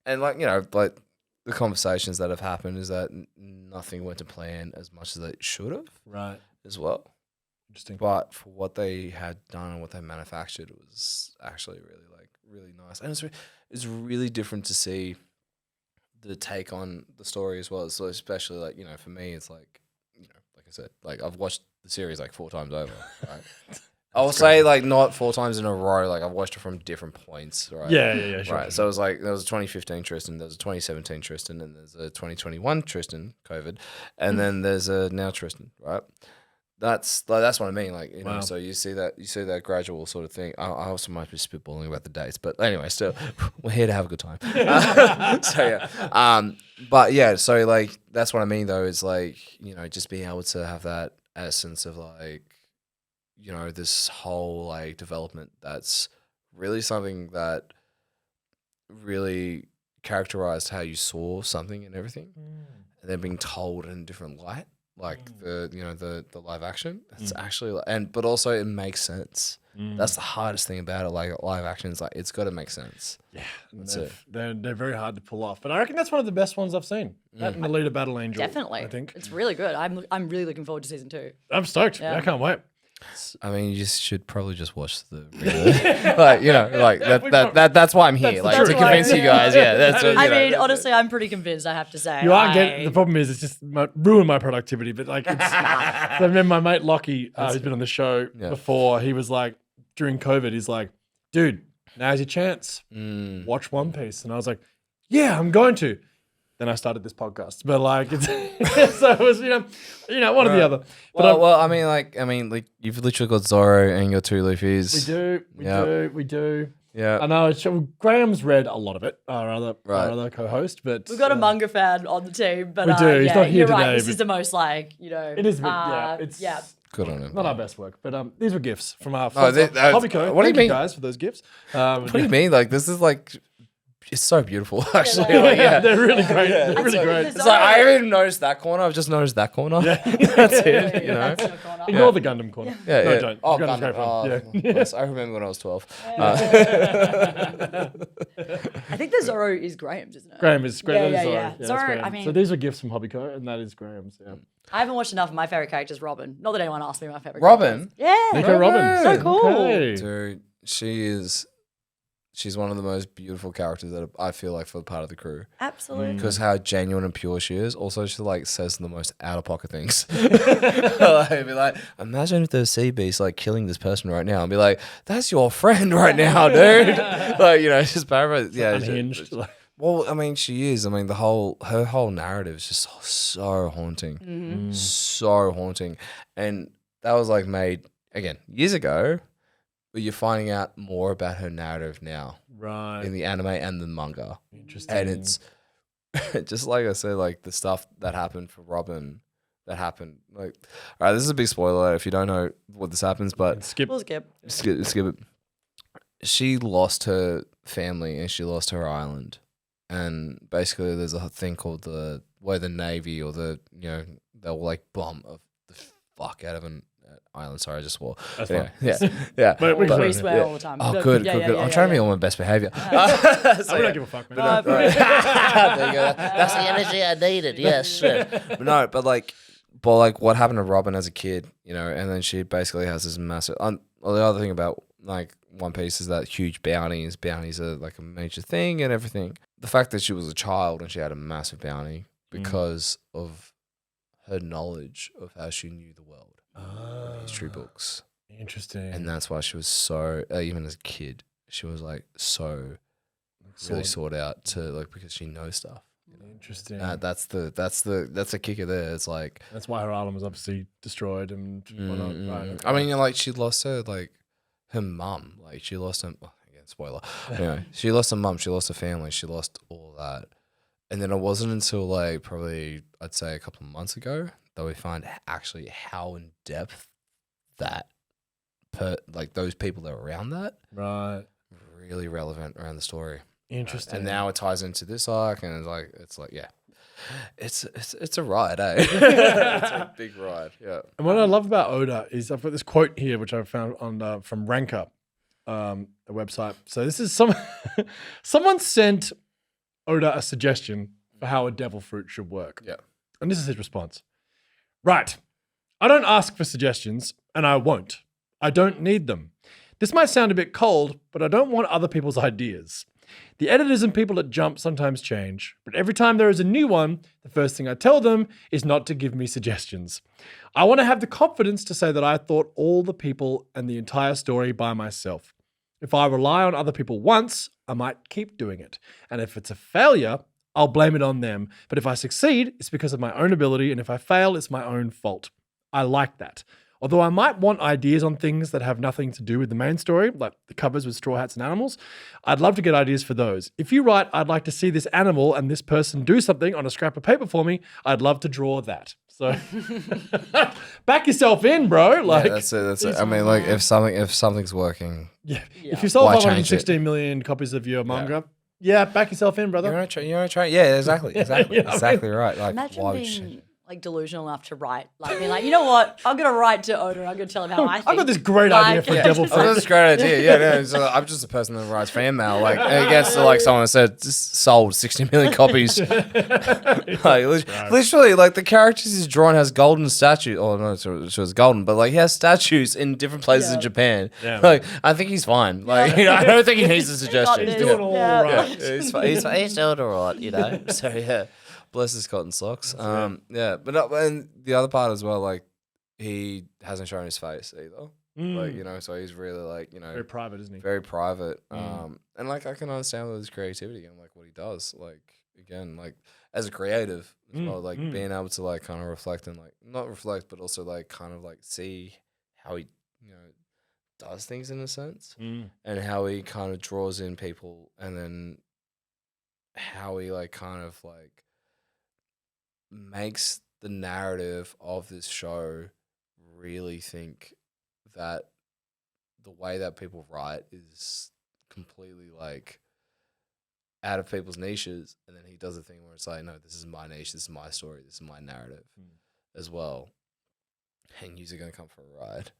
S3: And like, like the conversations that have happened is that nothing went to plan as much as it should have.
S1: Right.
S3: As well.
S1: Interesting.
S3: But for what they had done and what they manufactured, it was actually really nice. And it's really different to see the take on the story as well. So especially like, for me, it's like, like I said, like I've watched the series like 4 times over, right? I will say like not 4 times in a row. Like I've watched it from different points, right?
S1: Yeah, sure.
S3: Right. So it was like there was a 2015 Tristan, there was a 2017 Tristan, and there's a 2021 Tristan, COVID, and then there's a now Tristan, right? That's what I mean. Like
S1: Wow.
S3: So you see that gradual sort of thing. I also might be spitballing about the dates, but anyway, still we're here to have a good time. So yeah, but yeah, so like that's what I mean though is like just being able to have that essence of like this whole like development that's really something that really characterized how you saw something and everything, and then being told in a different light. Like the live action, it's actually but also it makes sense. That's the hardest thing about it. Like live action is like it's got to make sense.
S1: Yeah,
S3: that's it.
S1: They're very hard to pull off, but I reckon that's one of the best ones I've seen. That and the Leader Battle Angel,
S2: Definitely,
S1: I think
S2: it's really good. I'm really looking forward to season 2.
S1: I'm stoked. Yeah. I can't wait.
S3: I mean, you should probably just watch the that's why I'm here, like to convince you guys. Yeah, that's.
S2: I mean, honestly, I'm pretty convinced. I have to say,
S1: you aren't getting. The problem is, it's just ruined my productivity. But like, it's, I remember my mate Lockie, who's been on the show before. He was like, during COVID, he's like, "Dude, now's your chance. Watch One Piece." And I was like, "Yeah, I'm going to." Then I started this podcast, but like it's so it was one or the other. But
S3: I mean, like you've literally got Zoro and your 2 Luffy's.
S1: We do.
S3: Yeah,
S1: I know. Graham's read a lot of it. Our other co-host, but
S2: we've got a manga fan on the team. But
S1: we do. He's not here
S2: you're
S1: today.
S2: Right. This is the most like
S1: It is. It's
S3: good on him.
S1: Not our best work, but these were gifts from our
S3: hobby
S1: co.
S3: What do you mean,
S1: guys, for those gifts?
S3: What do you mean? Like this is like. It's so beautiful, actually.
S1: They're really great. They're really great.
S3: It's like I haven't even noticed that corner. I've just noticed that corner. Yeah. That's it.
S1: Ignore the Gundam corner.
S3: Yeah.
S1: No, don't.
S3: Oh,
S1: Gundam.
S3: I remember when I was 12.
S2: I think the Zoro is Graham's, isn't it?
S1: Graham is Zoro.
S2: Yeah. Zoro. I mean,
S1: so these are gifts from Hobbyco, and that is Graham's. Yeah.
S2: I haven't watched enough of my favorite characters, Robin. Not that anyone asked me my favorite.
S3: Robin.
S2: Yeah.
S1: Nico Robin.
S2: So cool.
S1: Okay.
S3: Dude, she's one of the most beautiful characters that I feel like for part of the crew.
S2: Absolutely.
S3: Because how genuine and pure she is. Also, she like says the most out of pocket things. Like, be like, imagine if there's sea beast like killing this person right now, and be like, that's your friend right now, dude. Like just paraphrase. Yeah,
S1: unhinged.
S3: Well, I mean, she is. I mean, her whole narrative is just so haunting, so haunting, and that was like made again years ago. But you're finding out more about her narrative now,
S1: right? In
S3: the anime and the manga.
S1: Interesting.
S3: And it's just like I said, like the stuff that happened for Robin, like, all right, this is a big spoiler if you don't know what this happens, but
S2: We'll skip
S3: it. She lost her family and she lost her island, and basically there's a thing called where the Navy or they'll like bomb the fuck out of an island. Sorry, I just swore.
S1: That's
S3: fine.
S1: Yeah.
S2: We swear all the time.
S3: Oh, good. I'm trying to be on my best behavior.
S1: I don't give a fuck, man.
S3: There you go. That's the energy I needed. Yes. But like what happened to Robin as a kid, and then she basically has this massive. The other thing about like One Piece is that huge bounties. Bounties are like a major thing and everything. The fact that she was a child and she had a massive bounty because of her knowledge of how she knew the world. History books.
S1: Interesting.
S3: And that's why she was so, even as a kid, she was like so really sought out to like because she knows stuff.
S1: Interesting.
S3: That's the kicker there. It's like
S1: that's why her island was obviously destroyed and whatnot. Right,
S3: I mean, like she lost her mum. Like she lost her. Again, spoiler. Anyway, she lost her mum. She lost her family. She lost all that. And then it wasn't until like probably I'd say a couple of months ago that we find actually how in depth that like those people that are around that
S1: Right.
S3: really relevant around the story.
S1: Interesting.
S3: And now it ties into this arc, and it's like yeah, it's a ride, eh? It's a big ride, yeah.
S1: And what I love about Oda is I've got this quote here, which I found on from Ranker, the website. So this is someone sent Oda a suggestion for how a devil fruit should work.
S3: Yeah.
S1: And this is his response. Right. I don't ask for suggestions, and I won't. I don't need them. This might sound a bit cold, but I don't want other people's ideas. The editors and people at Jump sometimes change, but every time there is a new one, the first thing I tell them is not to give me suggestions. I want to have the confidence to say that I thought all the people and the entire story by myself. If I rely on other people once, I might keep doing it. And if it's a failure, I'll blame it on them. But if I succeed, it's because of my own ability, and if I fail, it's my own fault. I like that. Although I might want ideas on things that have nothing to do with the main story, like the covers with straw hats and animals, I'd love to get ideas for those. If you write, I'd like to see this animal and this person do something on a scrap of paper for me, I'd love to draw that. So back yourself in, bro. Like,
S3: yeah, that's it. That's it. I mean, like if something's working,
S1: if you sold
S3: Why change
S1: 516 million copies of your manga, back yourself in, brother.
S3: you want to try. Yeah, exactly. Exactly right. Like,
S2: Imagine
S3: why would you change
S2: being
S3: it?
S2: like delusional enough to write, like being like, you know what, I'm gonna write to Oda. I'm gonna tell him how I think.
S1: I've got this great idea for devil
S3: Oh,
S1: fruit.
S3: that's a great idea. Yeah, so I'm just a person that writes fan mail. Like, it gets to like someone said, just sold 60 million copies. Like, literally, like the characters he's drawn has golden statues. Oh no, so it's golden, but like he has statues in different places in Japan.
S1: Yeah.
S3: Like, I think he's fine. Like, I don't think he needs a suggestion.
S2: He's
S1: doing all right.
S3: He's doing all right, you know. So yeah. Bless his cotton socks. But and the other part as well, like he hasn't shown his face either. Like, you know, so he's really like, you know,
S1: Very private, isn't he?
S3: very private. And like I can understand with his creativity and like what he does. Like again, like as a creative as well, like being able to like kind of reflect and like not reflect, but also like kind of like see how he, you know, does things in a sense, and how he kind of draws in people, and then how he like kind of like makes the narrative of this show really think that the way that people write is completely like out of people's niches, and then he does a thing where it's like, no, this is my niche, this is my story, this is my narrative as well, and you're gonna come for a ride.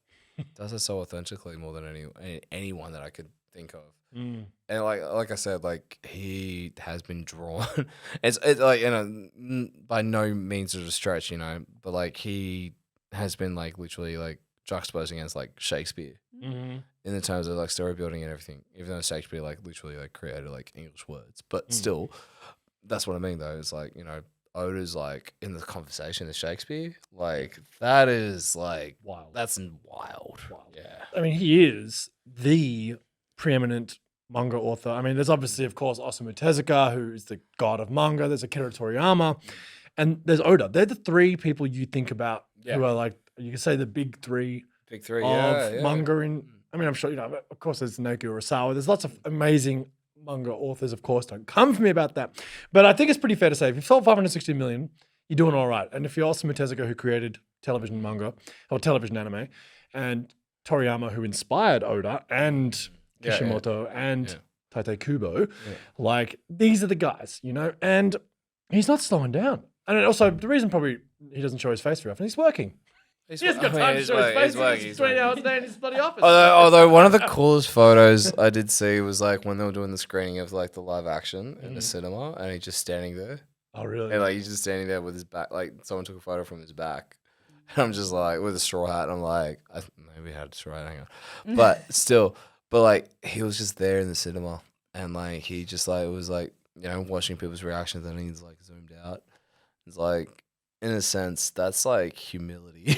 S3: Does it so authentically more than anyone that I could think of. And like I said, like he has been drawn. It's like, you know, by no means is a stretch, you know, but like he has been like literally like juxtaposed against like Shakespeare in the terms of like story building and everything. Even though Shakespeare like literally like created like English words, but still, that's what I mean though. It's like, you know, Oda's like in the conversation with Shakespeare, like that is like
S1: Wild.
S3: That's wild. Yeah.
S1: I mean, he is the preeminent manga author. I mean, there's obviously, of course, Osamu Tezuka, who is the god of manga. There's Akira Toriyama, and there's Oda. They're the three people you think about who are like, you can say the big three of manga. I mean, I'm sure, you know, of course, there's Naoki Urasawa. There's lots of amazing manga authors, of course. Don't come for me about that. But I think it's pretty fair to say if you've sold 560 million, you're doing all right. And if you're Osamu Tezuka, who created television manga or television anime, and Toriyama, who inspired Oda, and Kishimoto and Tite Kubo, like these are the guys, you know, and he's not slowing down. And also the reason probably he doesn't show his face very often, he's working. He's got time to show his face. He's 20 hours a day in his bloody office.
S3: Although one of the coolest photos I did see was like when they were doing the screening of like the live action in the cinema, and he's just standing there.
S1: Oh, really?
S3: And like he's just standing there with his back, like someone took a photo from his back. And I'm just like, with a straw hat, and I'm like, maybe I had a straw hat, hang on. But still, like he was just there in the cinema, and like he just like, it was like, you know, watching people's reactions, and he's like zoomed out. It's like, in a sense, that's like humility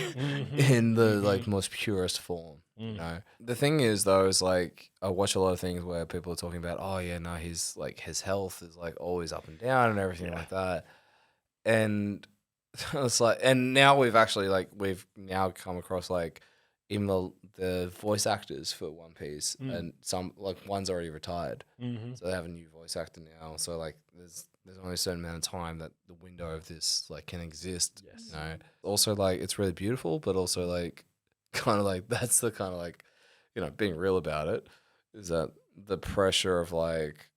S3: in the like most purest form. You know, the thing is though, is like I watch a lot of things where people are talking about, oh yeah, no, he's like his health is like always up and down and everything like that, and it's like, and now we've now come across like even the voice actors for One Piece, and some like one's already retired, so they have a new voice actor now. So like there's there's only a certain amount of time that the window of this like can exist.
S1: Yes.
S3: You know, also like it's really beautiful, but also like kind of like that's the kind of like, you know, being real about it is that the pressure of like,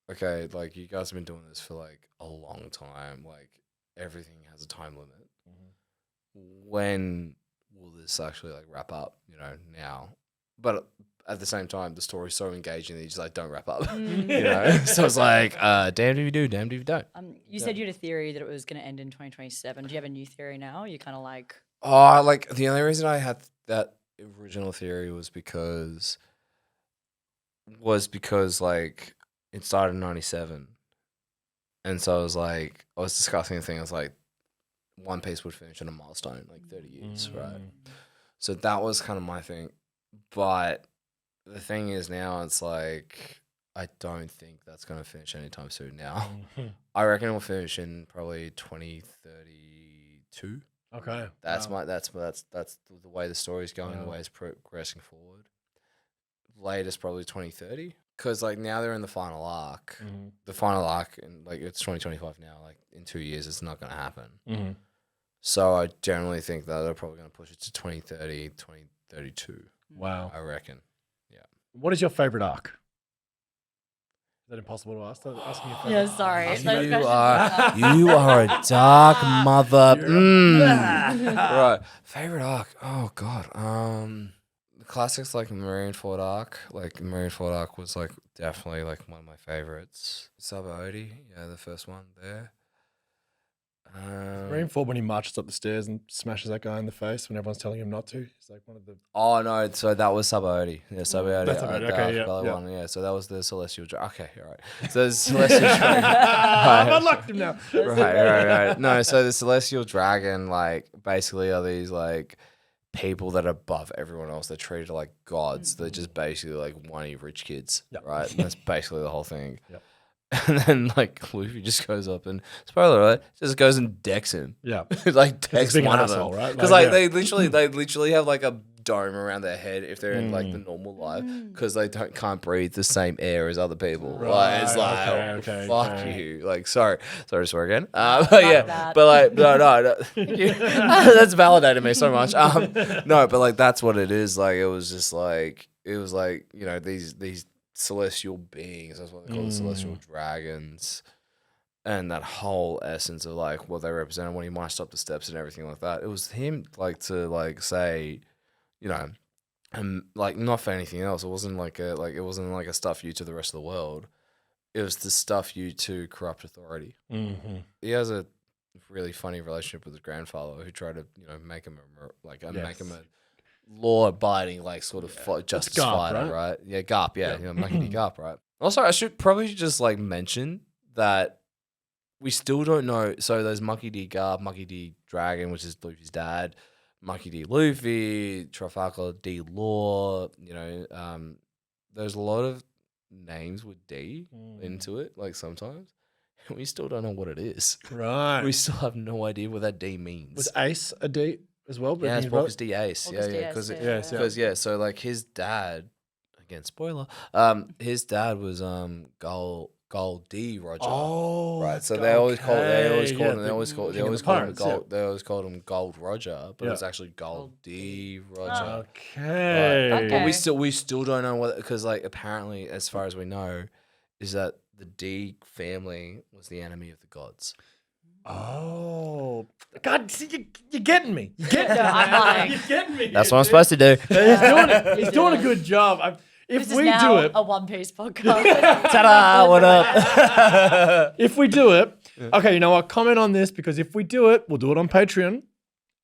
S3: okay, like you guys have been doing this for like a long time, like everything has a time limit. When will this actually like wrap up? You know, now, but at the same time, the story's so engaging that you just like don't wrap up. You know, so it's like damned if you do, damned if you don't.
S2: You said you had a theory that it was going to end in 2027. Do you have a new theory now? You kind of like
S3: Oh, like the only reason I had that original theory was because like it started in 97. And so I was discussing a thing. I was like, One Piece would finish in a milestone, like 30 years, right? So that was kind of my thing. But the thing is now it's like, I don't think that's going to finish anytime soon now. I reckon it will finish in probably 2032.
S1: Okay.
S3: That's the way the story's going, the way it's progressing forward. Latest probably 2030, because like now they're in the final arc. The final arc, and like it's 2025 now. Like in 2 years, it's not going to happen. So I generally think that they're probably going to push it to 2030, 2032.
S1: Wow.
S3: I reckon. Yeah.
S1: What is your favorite arc? Is that impossible to ask? Asking your favorite.
S2: Yeah, sorry.
S3: You are a dark mother. Right. Favorite arc. Oh god. The classics like Marineford arc. Like Marineford arc was like definitely like one of my favorites. Sub-Odie, yeah, the first one there.
S1: Marineford when he marches up the stairs and smashes that guy in the face when everyone's telling him not to. He's like one of the.
S3: Oh no! So that was Sub-Odie. Yeah, Sub-Odie.
S1: That's okay. Yeah.
S3: One. Yeah. So that was the Celestial Dragon. Okay, all right. So the Celestial Dragon.
S1: I've unlocked him now.
S3: Right. No, so the Celestial Dragon, like, basically are these like people that are above everyone else. They're treated like gods. They're just basically like whiny rich kids, right? And that's basically the whole thing.
S1: Yep.
S3: And then like Luffy just goes up and spoiler alert, just goes and decks him.
S1: Yeah.
S3: Like decks
S1: being
S3: one
S1: an
S3: of them.
S1: asshole, right?
S3: Because
S1: Like,
S3: they literally have like a dome around their head if they're in like the normal life because they can't breathe the same air as other people.
S1: Right,
S3: Like it's like
S1: okay,
S3: fuck
S1: okay.
S3: you. Like sorry to swear again. But yeah,
S2: that.
S3: but like no. That's validated me so much. No, but like that's what it is. Like it was like you know these celestial beings. That's what they call the celestial dragons. And that whole essence of like what they represented when he marched up the steps and everything like that. It was him like to like say, you know, and like not for anything else. It wasn't like a stuff you to the rest of the world. It was to stuff you to corrupt authority. He has a really funny relationship with his grandfather who tried to, you know, make him make him a law-abiding like sort of justice
S1: Garp,
S3: fighter, right? Yeah, Garp, yeah. You know, Makindi Garp, right? Also, I should probably just like mention that we still don't know. So there's Monkey D. Garp, Monkey D. Dragon, which is Luffy's dad, Monkey D. Luffy, Trafalgar D. Law. You know, there's a lot of names with D into it. Like sometimes, and we still don't know what it is.
S1: Right.
S3: We still have no idea what that D means.
S1: Was Ace a D as well?
S3: Yeah, it's August D. Ace.
S2: August D.
S3: Because
S2: Ace,
S3: so like his dad, again spoiler, his dad was Gold D. Roger.
S1: Oh,
S3: right. So they always called him Gold Roger, but
S1: Yeah.
S3: it's actually Gold D. Roger.
S1: Okay.
S3: Right. But
S2: Okay.
S3: we still don't know what, because like apparently, as far as we know, is that the D family was the enemy of the gods.
S1: Oh, God, see, you're getting me. You're getting me.
S2: I'm
S1: man.
S2: like-
S1: You're getting me.
S3: That's what I'm supposed to do.
S1: He's doing it. He's doing a good job. If
S2: This
S1: we
S2: is now
S1: do it,
S2: a One Piece podcast.
S3: Ta-da! What up?
S1: if we do it, okay, you know what? Comment on this because if we do it, we'll do it on Patreon,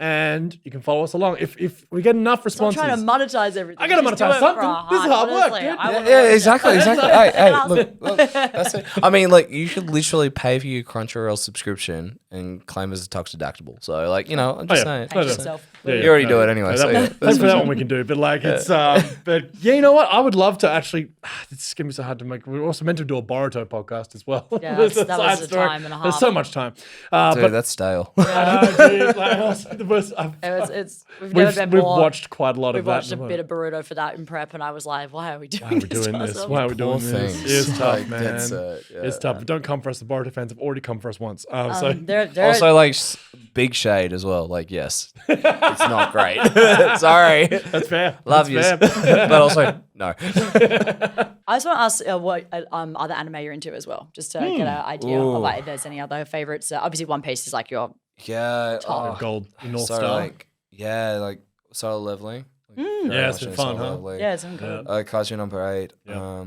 S1: and you can follow us along. If we get enough
S2: I'm
S1: responses,
S2: trying to monetize everything.
S1: I gotta
S2: Just do
S1: monetize
S2: it
S1: something.
S2: for a
S1: This is hard work,
S2: honestly,
S1: dude.
S2: I wanna
S3: Yeah,
S2: watch it.
S3: exactly. Hey,
S2: Awesome.
S3: look, that's it. I mean, like, you should literally pay for your Crunchyroll subscription and claim as a tax deductible. So, like, you know, I'm just saying.
S2: Hate yourself.
S1: Yeah,
S3: You already do it anyway, so yeah.
S1: Hopefully that one we can do. But like it's but yeah, you know what? I would love to actually it's gonna be so hard to make. We're also meant to do a Boruto podcast as well.
S2: Yeah,
S1: There's
S2: that was
S1: side
S2: a
S1: story.
S2: time and a half.
S1: There's so much time.
S3: Dude,
S1: But
S3: that's stale.
S1: dude, like, also,
S2: We've never been
S1: we've
S2: more.
S1: watched quite a lot
S2: We've
S1: of that.
S2: watched a bit of Boruto for that in prep, and I was like, why are we doing
S1: Why are we
S2: this?
S1: doing
S2: to
S1: this?
S2: ourselves?
S1: Why are we doing
S3: Poor
S1: this?
S3: things.
S1: It's tough,
S3: Like,
S1: man.
S3: that's,
S1: It's tough. Don't come for us. The Boruto fans have already come for us once. So
S2: There
S3: Also, like big shade as well. Like, yes, it's not great. Sorry,
S1: that's fair.
S3: love you,
S1: That's fair.
S3: but also no.
S2: I just want to ask what other anime you're into as well, just to get an idea of like if there's any other favorites. Obviously, One Piece is like your
S3: Yeah,
S1: Gold North
S3: so
S1: Star.
S3: like like solo leveling. Like, very
S1: Yeah, it's
S3: much
S1: been
S3: into
S1: fun,
S3: Solo
S1: huh?
S3: Leveling.
S2: yeah, it's good.
S3: Kaiju number 8.
S1: Yeah.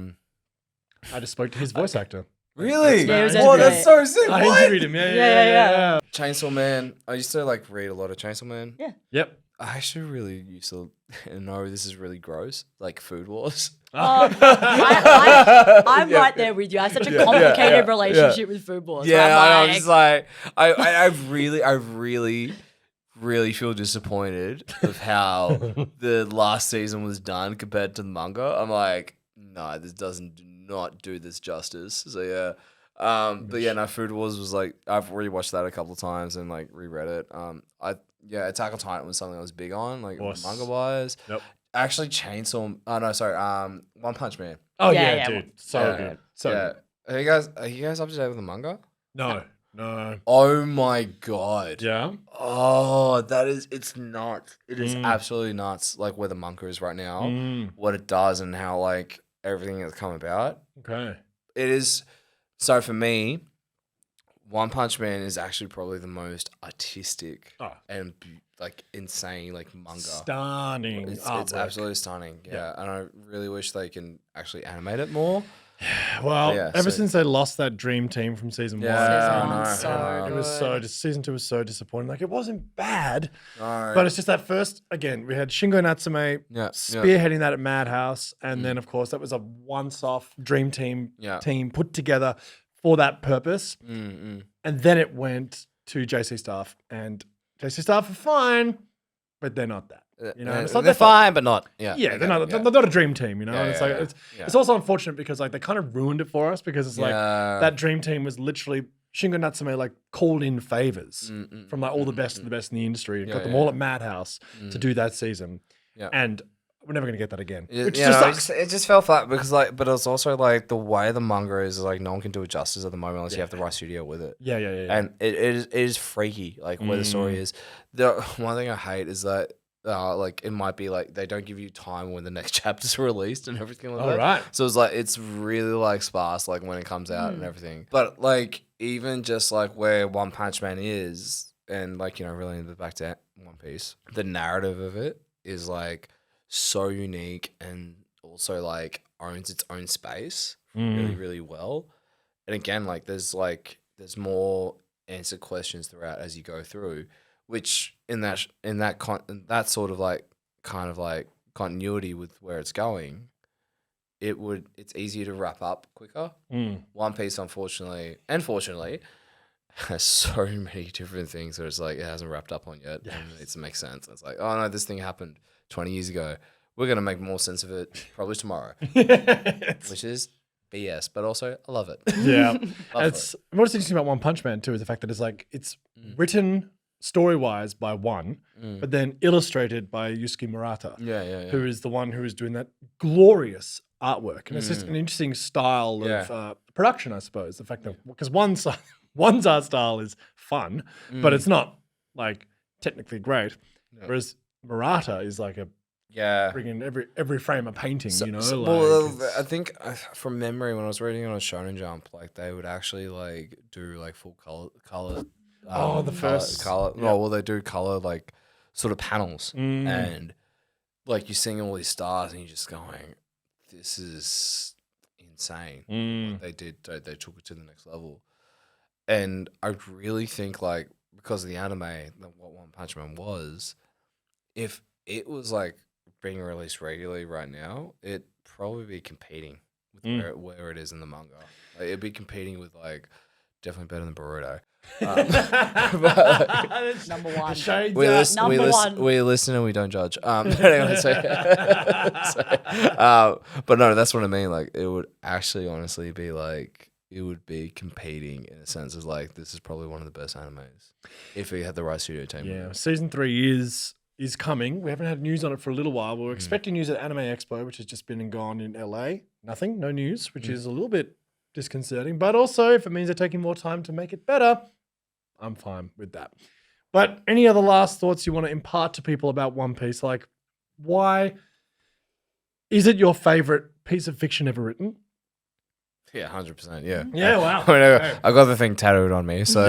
S1: I just spoke to his voice actor.
S3: Really?
S2: Yeah, it was
S3: Whoa,
S2: actually
S3: that's so sick.
S1: I
S3: What?
S1: interviewed him.
S2: Yeah.
S3: Chainsaw Man. I used to like read a lot of Chainsaw Man.
S2: Yeah.
S1: Yep.
S3: I actually really used to know this is really gross, like Food Wars.
S2: I'm right there with you. I have such a complicated relationship with Food Wars.
S3: Yeah,
S2: I'm
S3: I know. I'm
S2: like,
S3: just like, I really feel disappointed of how the last season was done compared to the manga. I'm like, no, this do not do this justice. So yeah. But yeah, no, Food Wars was like, I've rewatched that a couple of times and like reread it. Attack on Titan was something I was big on, like manga wise.
S1: Nope.
S3: Actually, One Punch Man.
S1: Oh
S2: Yeah,
S1: yeah, dude. So good. So good.
S3: Are you guys up to date with the manga?
S1: No.
S3: Oh my god.
S1: Yeah.
S3: Oh, it's nuts. It is absolutely nuts, like where the manga is right now, what it does and how like everything has come about.
S1: Okay.
S3: It is, so for me, One Punch Man is actually probably the most artistic and like insane like manga.
S1: Stunning.
S3: It's
S1: artwork.
S3: absolutely stunning. Yeah. And I really wish they can actually animate it more.
S1: Well,
S3: Yeah,
S1: ever
S3: so-
S1: since they lost that dream team from season one,
S2: Season one,
S3: I
S2: so
S3: know.
S1: it was
S2: good.
S1: season 2 was so disappointing. Like it wasn't bad,
S3: No.
S1: but it's just that first. Again, we had Shingo Natsume spearheading that at Madhouse, and then of course that was a once-off dream team team put together for that purpose. And then it went to JC Staff, and JC Staff are fine, but they're not that. You know, it's not
S3: they're
S1: their fault.
S3: fine, but not. Yeah,
S1: Yeah, they're not a dream team, you know.
S3: Yeah,
S1: and it's
S3: yeah,
S1: like
S3: yeah.
S1: it's also unfortunate because like they kind of ruined it for us because it's like
S3: Yeah.
S1: that dream team was literally Shingo Natsume like called in favors from like all the best of the best in the industry and got them all at Madhouse to do that season.
S3: Yeah.
S1: And we're never gonna get that again. Which
S3: Yeah,
S1: just
S3: no,
S1: sucks.
S3: it just fell flat because but it's also like the way the manga is like no one can do it justice at the moment unless you have the right studio with it.
S1: Yeah.
S3: And it is freaky, like where the story is. The one thing I hate is that like it might be like they don't give you time when the next chapter's released and everything like that.
S1: Right.
S3: So it's like it's really like sparse like when it comes out and everything. But like even just like where One Punch Man is and like, you know, really back to One Piece, the narrative of it is like so unique and also like owns its own space really, really well. And again, like there's more answered questions throughout as you go through, which in that sort of like kind of like continuity with where it's going, it's easier to wrap up quicker. One Piece, unfortunately, and fortunately, has so many different things that it's like it hasn't wrapped up on yet, and it needs to make sense. It's like, oh no, this thing happened 20 years ago. We're gonna make more sense of it probably tomorrow, which is BS, but also I love it.
S1: Yeah. What's interesting about One Punch Man too is the fact that it's written story-wise by one, but then illustrated by Yusuke Murata. Who is the one who is doing that glorious artwork. And it's just an interesting style of production, I suppose. The fact that, because one's art style is fun, but it's not like technically great. Whereas Murata is like bringing every frame a painting, you know?
S3: Well, I think from memory, when I was reading on Shonen Jump, like they would actually like do like full color.
S1: The first
S3: color.
S1: Yeah.
S3: Well, they do color like sort of panels, and like you're seeing all these stars, and you're just going, "This is insane." What they did, they took it to the next level, and I really think like because of the anime, what One Punch Man was, if it was like being released regularly right now, it'd probably be competing with where it is in the manga. Like, it'd be competing with like definitely better than Boruto.
S2: Number one.
S3: We listen and we don't judge. But anyway, but no, that's what I mean. Like, it would actually honestly be like it would be competing in a sense as like this is probably one of the best animes if we had the right studio team.
S1: Yeah, season 3 is coming. We haven't had news on it for a little while. We were expecting news at Anime Expo, which has just been and gone in LA. Nothing, no news, which is a little bit disconcerting. But also, if it means they're taking more time to make it better, I'm fine with that. But any other last thoughts you want to impart to people about One Piece? Like, why is it your favorite piece of fiction ever written?
S3: Yeah, 100%. Yeah.
S1: Yeah, wow.
S3: I mean, I got the thing tattooed on me, so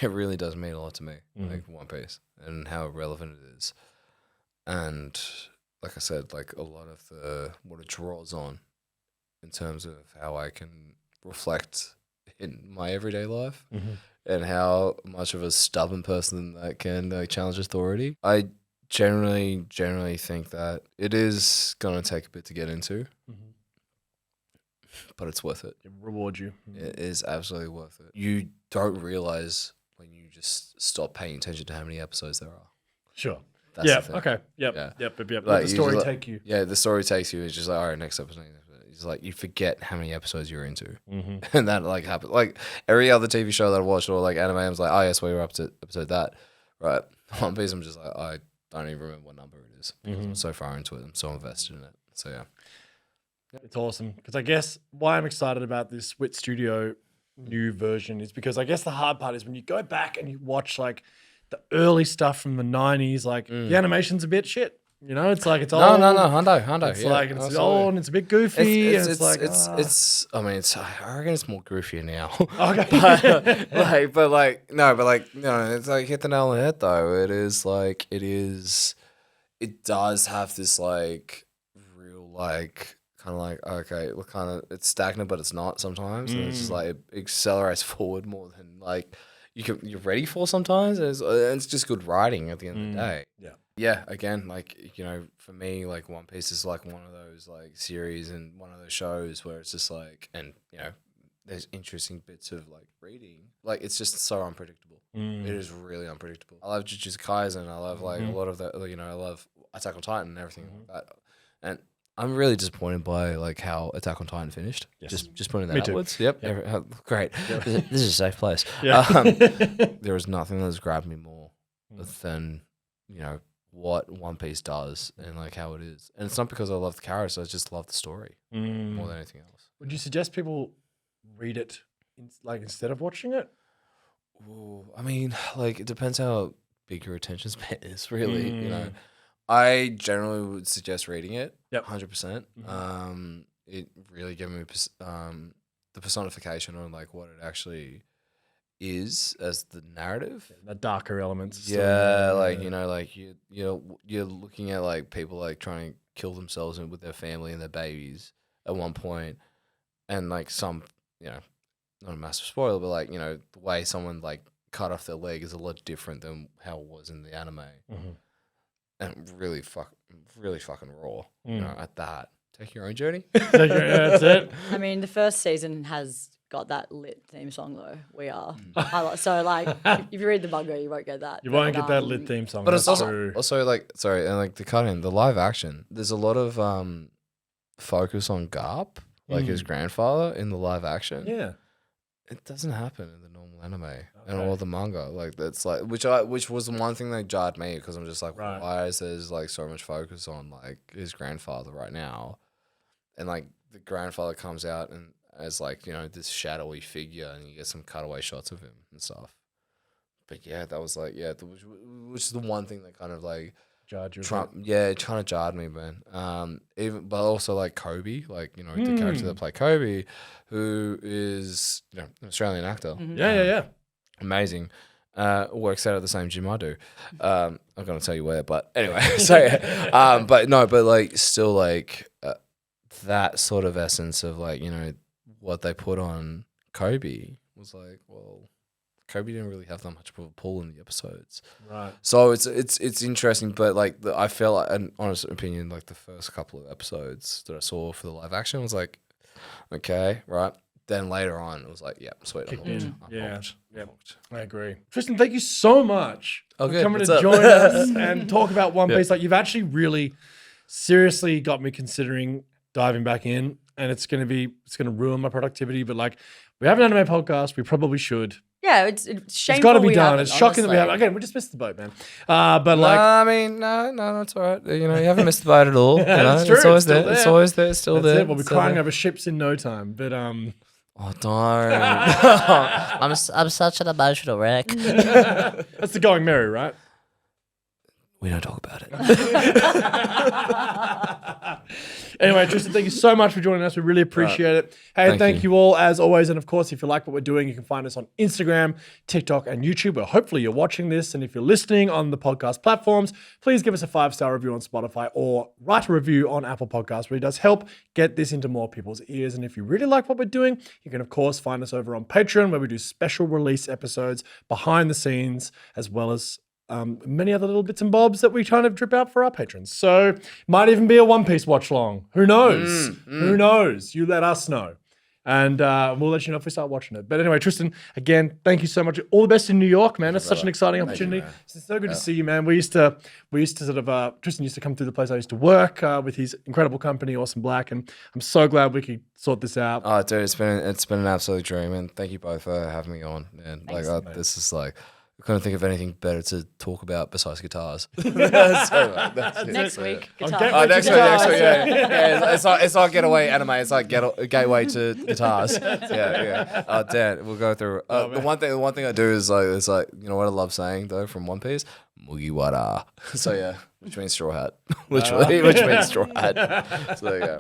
S3: it really does mean a lot to me, like One Piece and how relevant it is. And like I said, like a lot of what it draws on in terms of how I can reflect in my everyday life and how much of a stubborn person that can challenge authority. I generally think that it is going to take a bit to get into. But it's worth it.
S1: It reward you.
S3: It is absolutely worth it. You don't realize when you just stop paying attention to how many episodes there are.
S1: Sure.
S3: That's the thing.
S1: Okay. Yep.
S3: Yeah.
S1: Yep.
S3: Like,
S1: Let the story take you.
S3: Yeah, the story takes you. It's just like, all right, next episode. It's like you forget how many episodes you're into. And that like happens. Like every other TV show that I watched or like anime, I was like, oh, yes, we were up to episode that. Right. One Piece, I'm just like, I don't even remember what number it is. Because I'm so far into it. I'm so invested in it. So, yeah.
S1: It's awesome because I guess why I'm excited about this Wit Studio new version is because I guess the hard part is when you go back and you watch like the early stuff from the 90s, like the animation's a bit shit. You know, it's like it's old.
S3: No, Hundo.
S1: It's like it's old and it's a bit goofy. I
S3: mean, I reckon it's more goofy now.
S1: Okay.
S3: It's like hit the nail on the head though. It does have this like real like kind of like okay, it's stagnant, but it's not sometimes. And it's just like it accelerates forward more than like you're ready for sometimes. And it's just good writing at the end of the day. Yeah, again, like, for me, like, One Piece is, like, one of those, like, series and one of those shows where it's just, like, and, there's interesting bits of, like, reading. Like, it's just so unpredictable. It is really unpredictable. I love Jujutsu Kaisen. I love, like, a lot of that, I love Attack on Titan and everything like that. And I'm really disappointed by, like, how Attack on Titan finished. Yes. Just putting that outwards. Yep. Great. Yep. This is a safe place. There is nothing that's grabbed me more than, what One Piece does and like how it is. And it's not because I love the characters, I just love the story more than anything else.
S1: Would you suggest people read it instead of watching it?
S3: Ooh, I mean, like it depends how big your attention span is, really. I generally would suggest reading it. 100%. It really gave me the personification on like what it actually is as the narrative,
S1: the darker elements.
S3: Yeah, like you're looking at like people like trying to kill themselves with their family and their babies at one point, and like some not a massive spoiler, but like the way someone like cut off their leg is a lot different than how it was in the anime, and really fucking raw. At that, take your own journey.
S1: That's it.
S2: I mean, the first season has got that lit theme song though. We are so like if you read the manga, you won't get that.
S1: You won't get that lit theme song.
S3: But it's also like and like the live action. There's a lot of focus on Garp, like his grandfather in the live action.
S1: Yeah,
S3: it doesn't happen in the normal anime and all the manga. Like that's like which was the one thing that jarred me because I'm just like, why is there like so much focus on like his grandfather right now, and like the grandfather comes out and as like this shadowy figure, and you get some cutaway shots of him and stuff. But yeah, that was like which is the one thing that kind of like
S1: jarred you.
S3: It kind of jarred me, man. But also like Kobe, like the character that played Kobe, who is an Australian actor.
S1: Yeah.
S3: Amazing. Works out at the same gym I do. I'm gonna tell you where, but anyway. So yeah. But like still like that sort of essence of like what they put on Kobe was like, well, Kobe didn't really have that much of a pull in the episodes,
S1: right?
S3: So it's interesting, but like I felt like, an honest opinion, like the first couple of episodes that I saw for the live action was like, okay, right. Then later on, it was like, yeah, sweet, I'm hooked.
S1: I agree. Tristan, thank you so much for coming
S3: What's
S1: to
S3: up?
S1: join us and talk about One Piece. Like you've actually really seriously got me considering diving back in. and it's going to ruin my productivity. But like, we have an anime podcast. We probably should.
S2: Yeah, it's shameful.
S1: It's got to be
S2: we
S1: done.
S2: haven't,
S1: It's shocking that we
S2: honestly.
S1: haven't. Again, we just missed the boat, man. But like,
S3: I mean, no, it's all right. You know, you haven't missed the boat at all. You know,
S1: It's true,
S3: It's always
S1: it's still
S3: there. It's
S1: there.
S3: always there. It's still
S1: that's
S3: there.
S1: it. We'll be
S3: It's still
S1: crying
S3: there.
S1: over ships in no time. But
S3: Oh, don't.
S4: I'm such an emotional wreck.
S1: that's the Going Merry, right?
S3: We don't talk about it.
S1: Anyway, Tristan, thank you so much for joining us. We really appreciate it. Hey, thank you all as always. And of course, if you like what we're doing, you can find us on Instagram, TikTok, and YouTube, where hopefully you're watching this. And if you're listening on the podcast platforms, please give us a 5-star review on Spotify or write a review on Apple Podcasts. It really does help get this into more people's ears. And if you really like what we're doing, you can, of course, find us over on Patreon, where we do special release episodes behind the scenes, as well as many other little bits and bobs that we kind of drip out for our patrons. So might even be a One Piece watch long. Who knows? Who knows? You let us know. And we'll let you know if we start watching it. But anyway, Tristan, again, thank you so much. All the best in New York, man. It's such an exciting opportunity. It's so good to see you, man. We used to sort of, Tristan used to come through the place I used to work with his incredible company, Awesome Black. And I'm so glad we could sort this out.
S3: Oh, dude, it's been an absolute dream, and thank you both for having me on. And this is like, I couldn't think of anything better to talk about besides guitars. That's it.
S2: Next week,
S1: On
S2: guitar.
S1: Gateway
S3: Next
S1: to
S3: week,
S1: Guitars.
S3: yeah. It's like getaway anime. It's like gateway to guitars. Yeah. Oh, Dan, we'll go through. The one thing I do is like you know what I love saying though from One Piece, Mugiwara. So yeah, which means straw hat, literally, which means straw hat. So yeah.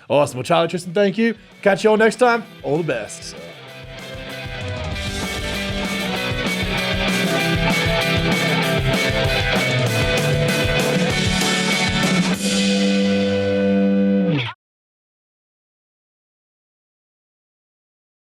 S1: Awesome. Well, Charlie, Tristan, thank you. Catch you all next time. All the best.